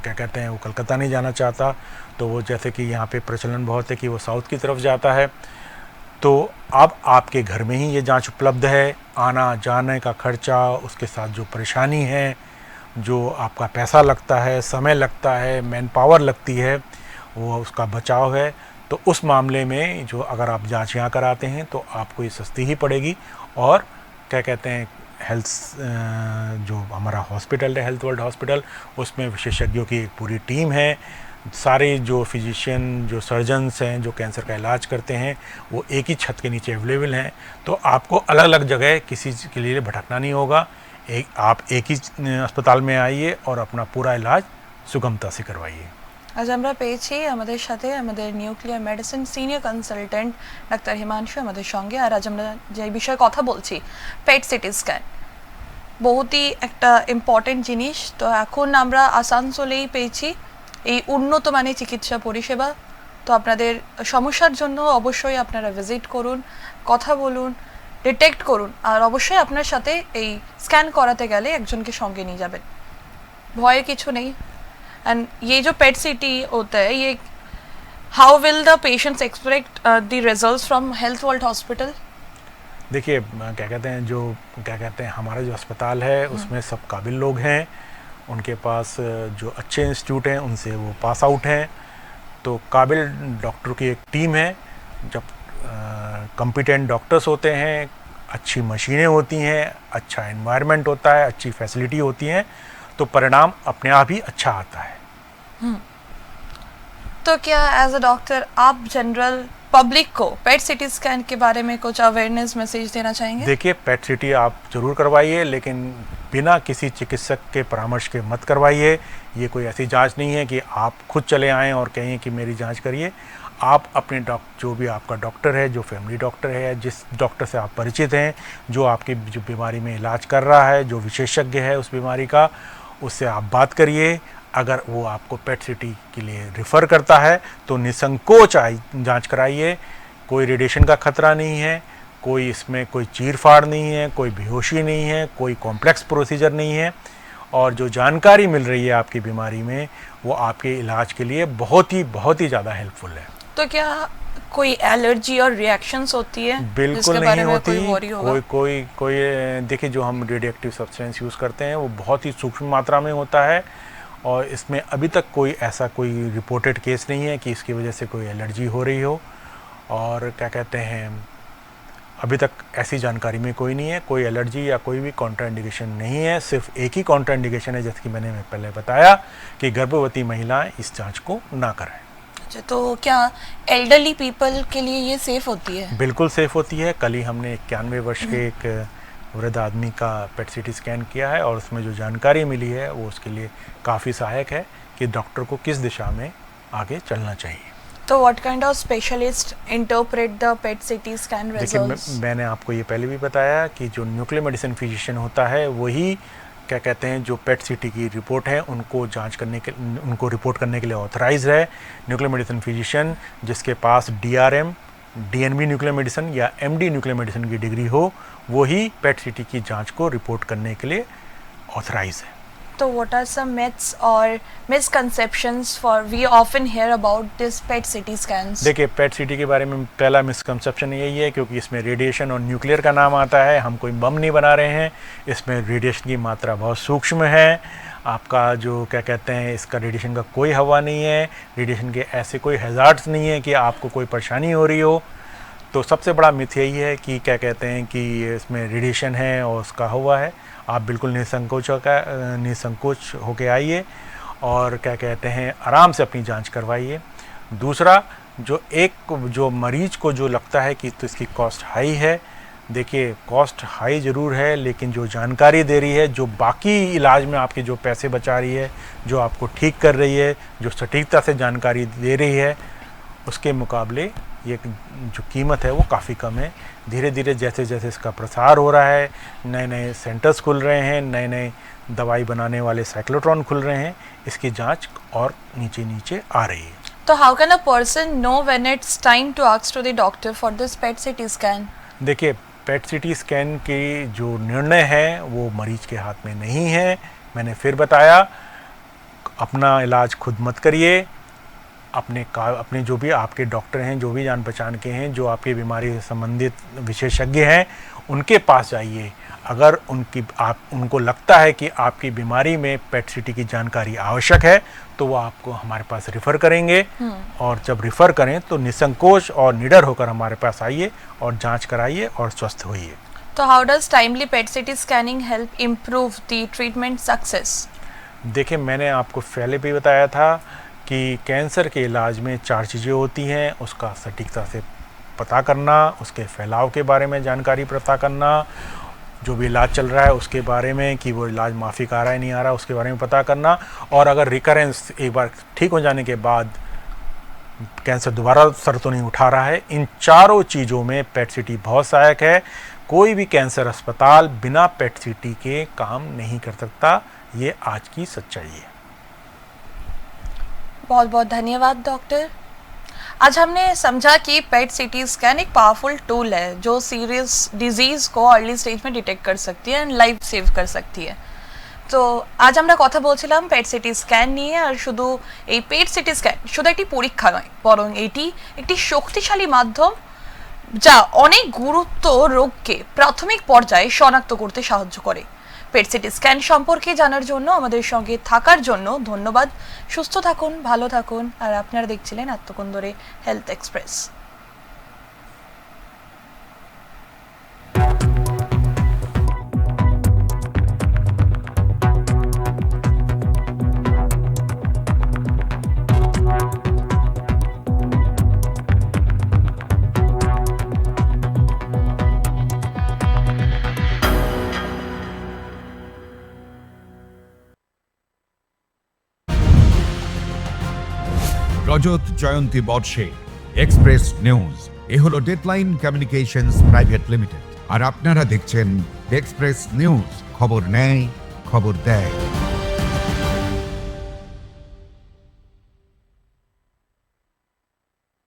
क्या कहते हैं वो कलकत्ता नहीं जाना चाहता, तो वो जैसे कि यहाँ पे प्रचलन बहुत है कि वो साउथ की तरफ जाता है। तो अब आपके घर में ही ये जांच उपलब्ध है। आना जाने का खर्चा, उसके साथ जो परेशानी है, जो आपका पैसा लगता है, समय लगता है, मैन पावर लगती है, वो उसका बचाव है। तो उस मामले में जो अगर आप जांच यहाँ कराते हैं तो आपको ये सस्ती ही पड़ेगी। और क्या कहते हैं, हेल्थ जो हमारा हॉस्पिटल है हेल्थ वर्ल्ड हॉस्पिटल, उसमें विशेषज्ञों की एक पूरी टीम है। सारे जो फिजिशियन, जो सर्जन्स हैं, जो कैंसर का इलाज करते हैं, वो एक ही छत के नीचे अवेलेबल हैं। तो आपको अलग अलग जगह किसी के लिए भटकना नहीं होगा। आप एक ही अस्पताल में आइए और अपना पूरा इलाज सुगमता से करवाइए। আজ আমরা পেয়েছি আমাদের সাথে আমাদের nuclear medicine senior consultant doctor Himanshu আমাদের সঙ্গে। আর আজ আমরা যে বিষয়ে কথা বলছি, পেট সিটি স্ক্যান বহুতই একটা ইম্পর্টেন্ট জিনিস। তো এখন আমরা আসানসোলেই পেয়েছি এই উন্নত মানের চিকিৎসা পরিষেবা। তো আপনাদের সমস্যার জন্য অবশ্যই আপনারা ভিজিট করুন, কথা বলুন, ডিটেক্ট করুন, আর অবশ্যই আপনার সাথে এই স্ক্যান করাতে গেলে একজনকে সঙ্গে নিয়ে যাবেন, ভয়ের কিছু নেই। एंड ये जो पेट सिटी होता है, ये how will the patients expect the results from health world hospital? देखिए, क्या कहते हैं, जो क्या कहते हैं हमारा जो अस्पताल है उसमें सब काबिल लोग हैं, उनके पास जो अच्छे इंस्टीट्यूट हैं उनसे वो पास आउट हैं, तो काबिल डॉक्टर की एक टीम है। जब कॉम्पिटेंट डॉक्टर्स होते हैं, अच्छी मशीनें होती हैं, अच्छा एनवायरनमेंट होता है, अच्छी फैसिलिटी होती हैं, तो परिणाम अपने आप ही अच्छा आता है। तो क्या एज अ डॉक्टर आप जनरल पब्लिक को पेट सिटी स्कैन के बारे में कुछ अवेयरनेस मैसेज देना चाहेंगे? देखिए, पेट सिटी आप ज़रूर करवाइए, लेकिन बिना किसी चिकित्सक के परामर्श के मत करवाइए। ये कोई ऐसी जांच नहीं है कि आप खुद चले आएँ और कहें कि मेरी जांच करिए। आप अपने जो भी आपका डॉक्टर है, जो फैमिली डॉक्टर है, जिस डॉक्टर से आप परिचित हैं, जो आपकी जो बीमारी में इलाज कर रहा है, जो विशेषज्ञ है उस बीमारी का, उससे आप बात करिए। अगर वो आपको पेट सिटी के लिए रिफ़र करता है तो निसंकोच जांच कराइए। कोई रेडिएशन का खतरा नहीं है, कोई इसमें कोई चीर फाड़ नहीं है, कोई बेहोशी नहीं है, कोई कॉम्प्लेक्स प्रोसीजर नहीं है, और जो जानकारी मिल रही है आपकी बीमारी में वो आपके इलाज के लिए बहुत ही ज़्यादा हेल्पफुल है। तो क्या कोई एलर्जी और रिएक्शंस होती है? बिल्कुल नहीं होती। कोई देखिए, जो हम रेडियोएक्टिव सब्सटेंस यूज़ करते हैं वो बहुत ही सूक्ष्म मात्रा में होता है, और इसमें अभी तक कोई रिपोर्टेड केस नहीं है कि इसकी वजह से कोई एलर्जी हो रही हो। और क्या कहते हैं, अभी तक ऐसी जानकारी में कोई नहीं है, कोई एलर्जी या कोई भी कॉन्ट्राइंडिकेशन नहीं है। सिर्फ एक ही कॉन्ट्राइंडिकेशन है, जैसे कि मैंने पहले बताया, कि गर्भवती महिलाएं इस जांच को ना करें। अच्छा, तो क्या एल्डरली पीपल के लिए ये सेफ होती है? बिल्कुल सेफ होती है। कल ही हमने 91 वर्ष के एक वृद्ध आदमी का पेट सिटी स्कैन किया है, और उसमें जो जानकारी मिली है वो उसके लिए काफ़ी सहायक है कि डॉक्टर को किस दिशा में आगे चलना चाहिए। तो what kind of specialist interpret the pet CT scan results? देखिए, मैंने आपको ये पहले भी बताया कि जो न्यूक्लियर मेडिसिन फिजिशियन होता है वही क्या कहते हैं, जो पेट सिटी की रिपोर्ट है उनको उनको रिपोर्ट करने के लिए ऑथराइज है। न्यूक्लियर मेडिसिन फिजिशियन जिसके पास DRM, DNB न्यूक्लियर मेडिसिन या MD न्यूक्लियर मेडिसिन की डिग्री हो, वही पेट सिटी की जांच को रिपोर्ट करने के लिए ऑथराइज है। तो व्हाट आर सम मिथ्स और misconceptions for we often hear about this PET CT scans? देखिए, पेट सिटी के बारे में पहला मिसकंसेप्शन यही है, क्योंकि इसमें रेडिएशन और न्यूक्लियर का नाम आता है। हम कोई बम नहीं बना रहे हैं, इसमें रेडिएशन की मात्रा बहुत सूक्ष्म है। आपका जो क्या कहते हैं, इसका रेडिएशन का कोई हवा नहीं है, रेडिएशन के ऐसे कोई हैजार्ड्स नहीं है कि आपको कोई परेशानी हो रही हो। तो सबसे बड़ा मिथ यही है कि क्या कहते हैं कि इसमें रेडिएशन है और उसका हुआ है। आप बिल्कुल निसंकोच होके आइए और क्या कहते हैं, आराम से अपनी जांच करवाइए। दूसरा, जो मरीज को जो लगता है कि तो इसकी कॉस्ट हाई है, देखिए कॉस्ट हाई ज़रूर है, लेकिन जो जानकारी दे रही है, जो बाकी इलाज में आपके जो पैसे बचा रही है, जो आपको ठीक कर रही है, जो सटीकता से जानकारी दे रही है, उसके मुकाबले ये जो कीमत है वो काफ़ी कम है। धीरे धीरे जैसे जैसे इसका प्रसार हो रहा है, नए नए सेंटर्स खुल रहे हैं, नए नए दवाई बनाने वाले साइक्लोट्रॉन खुल रहे हैं, इसकी जांच और नीचे नीचे आ रही है। तो how can a person know when it's time to ask to the doctor for this PET CT scan? देखिए, पेट सिटी स्कैन की जो निर्णय है वो मरीज के हाथ में नहीं है। मैंने फिर बताया, अपना इलाज खुद मत करिए। अपने जो भी आपके डॉक्टर हैं, जो भी जान पहचान के हैं, जो आपकी बीमारी से संबंधित विशेषज्ञ हैं, उनके पास जाइए। अगर उनको लगता है कि आपकी बीमारी में पेट सिटी की जानकारी आवश्यक है, तो वो आपको हमारे पास रिफ़र करेंगे। और जब रिफ़र करें तो निसंकोच और निडर होकर हमारे पास आइए और जांच कराइए और स्वस्थ होइए। तो how does timely PET CT scanning help improve the treatment success? देखिए, मैंने आपको पहले भी बताया था कि कैंसर के इलाज में 4 चीज़ें होती हैं। उसका सटीकता से पता करना, उसके फैलाव के बारे में जानकारी पता करना, जो भी इलाज चल रहा है उसके बारे में कि वो इलाज माफिक आ रहा है नहीं आ रहा उसके बारे में पता करना, और अगर रिकरेंस एक बार ठीक हो जाने के बाद कैंसर दोबारा सर तो नहीं उठा रहा है, इन चारों चीज़ों में पेट सिटी बहुत सहायक है। कोई भी कैंसर अस्पताल बिना पेट सिटी के काम नहीं कर सकता, ये आज की सच्चाई है। बहुत बहुत धन्यवाद डॉक्टर। आज हमने समझा कि पेट सिटी स्कैन एक पावरफुल टूल है जो सीरियस डिजीज को अर्ली स्टेज में डिटेक्ट कर सकती है एंड लाइफ सेव कर सकती है। तो आज আমরা কথা বলছিলাম পেট সিটি স্ক্যান নিয়ে, আর শুধু এই পেট সিটি স্ক্যান শুধু একটি পরীক্ষা নয়, বরং এটি একটি শক্তিশালী মাধ্যম যা অনেক গুরুত্ব রোগকে প্রাথমিক পর্যায়ে শনাক্ত করতে সাহায্য করে। পেট সিটি স্ক্যান সম্পর্কে জানার জন্য আমাদের সঙ্গে থাকার জন্য ধন্যবাদ। সুস্থ থাকুন, ভালো থাকুন। আর আপনারা দেখছিলেন এতক্ষণ ধরে হেলথ এক্সপ্রেস। রজত জয়ন্তী বর্ষে এক্সপ্রেস নিউজ হলো ডেডলাইন কমিউনিকেশনস প্রাইভেট লিমিটেড। আর আপনারা দেখছেন এক্সপ্রেস নিউজ, খবর নেয়, খবর দেয়।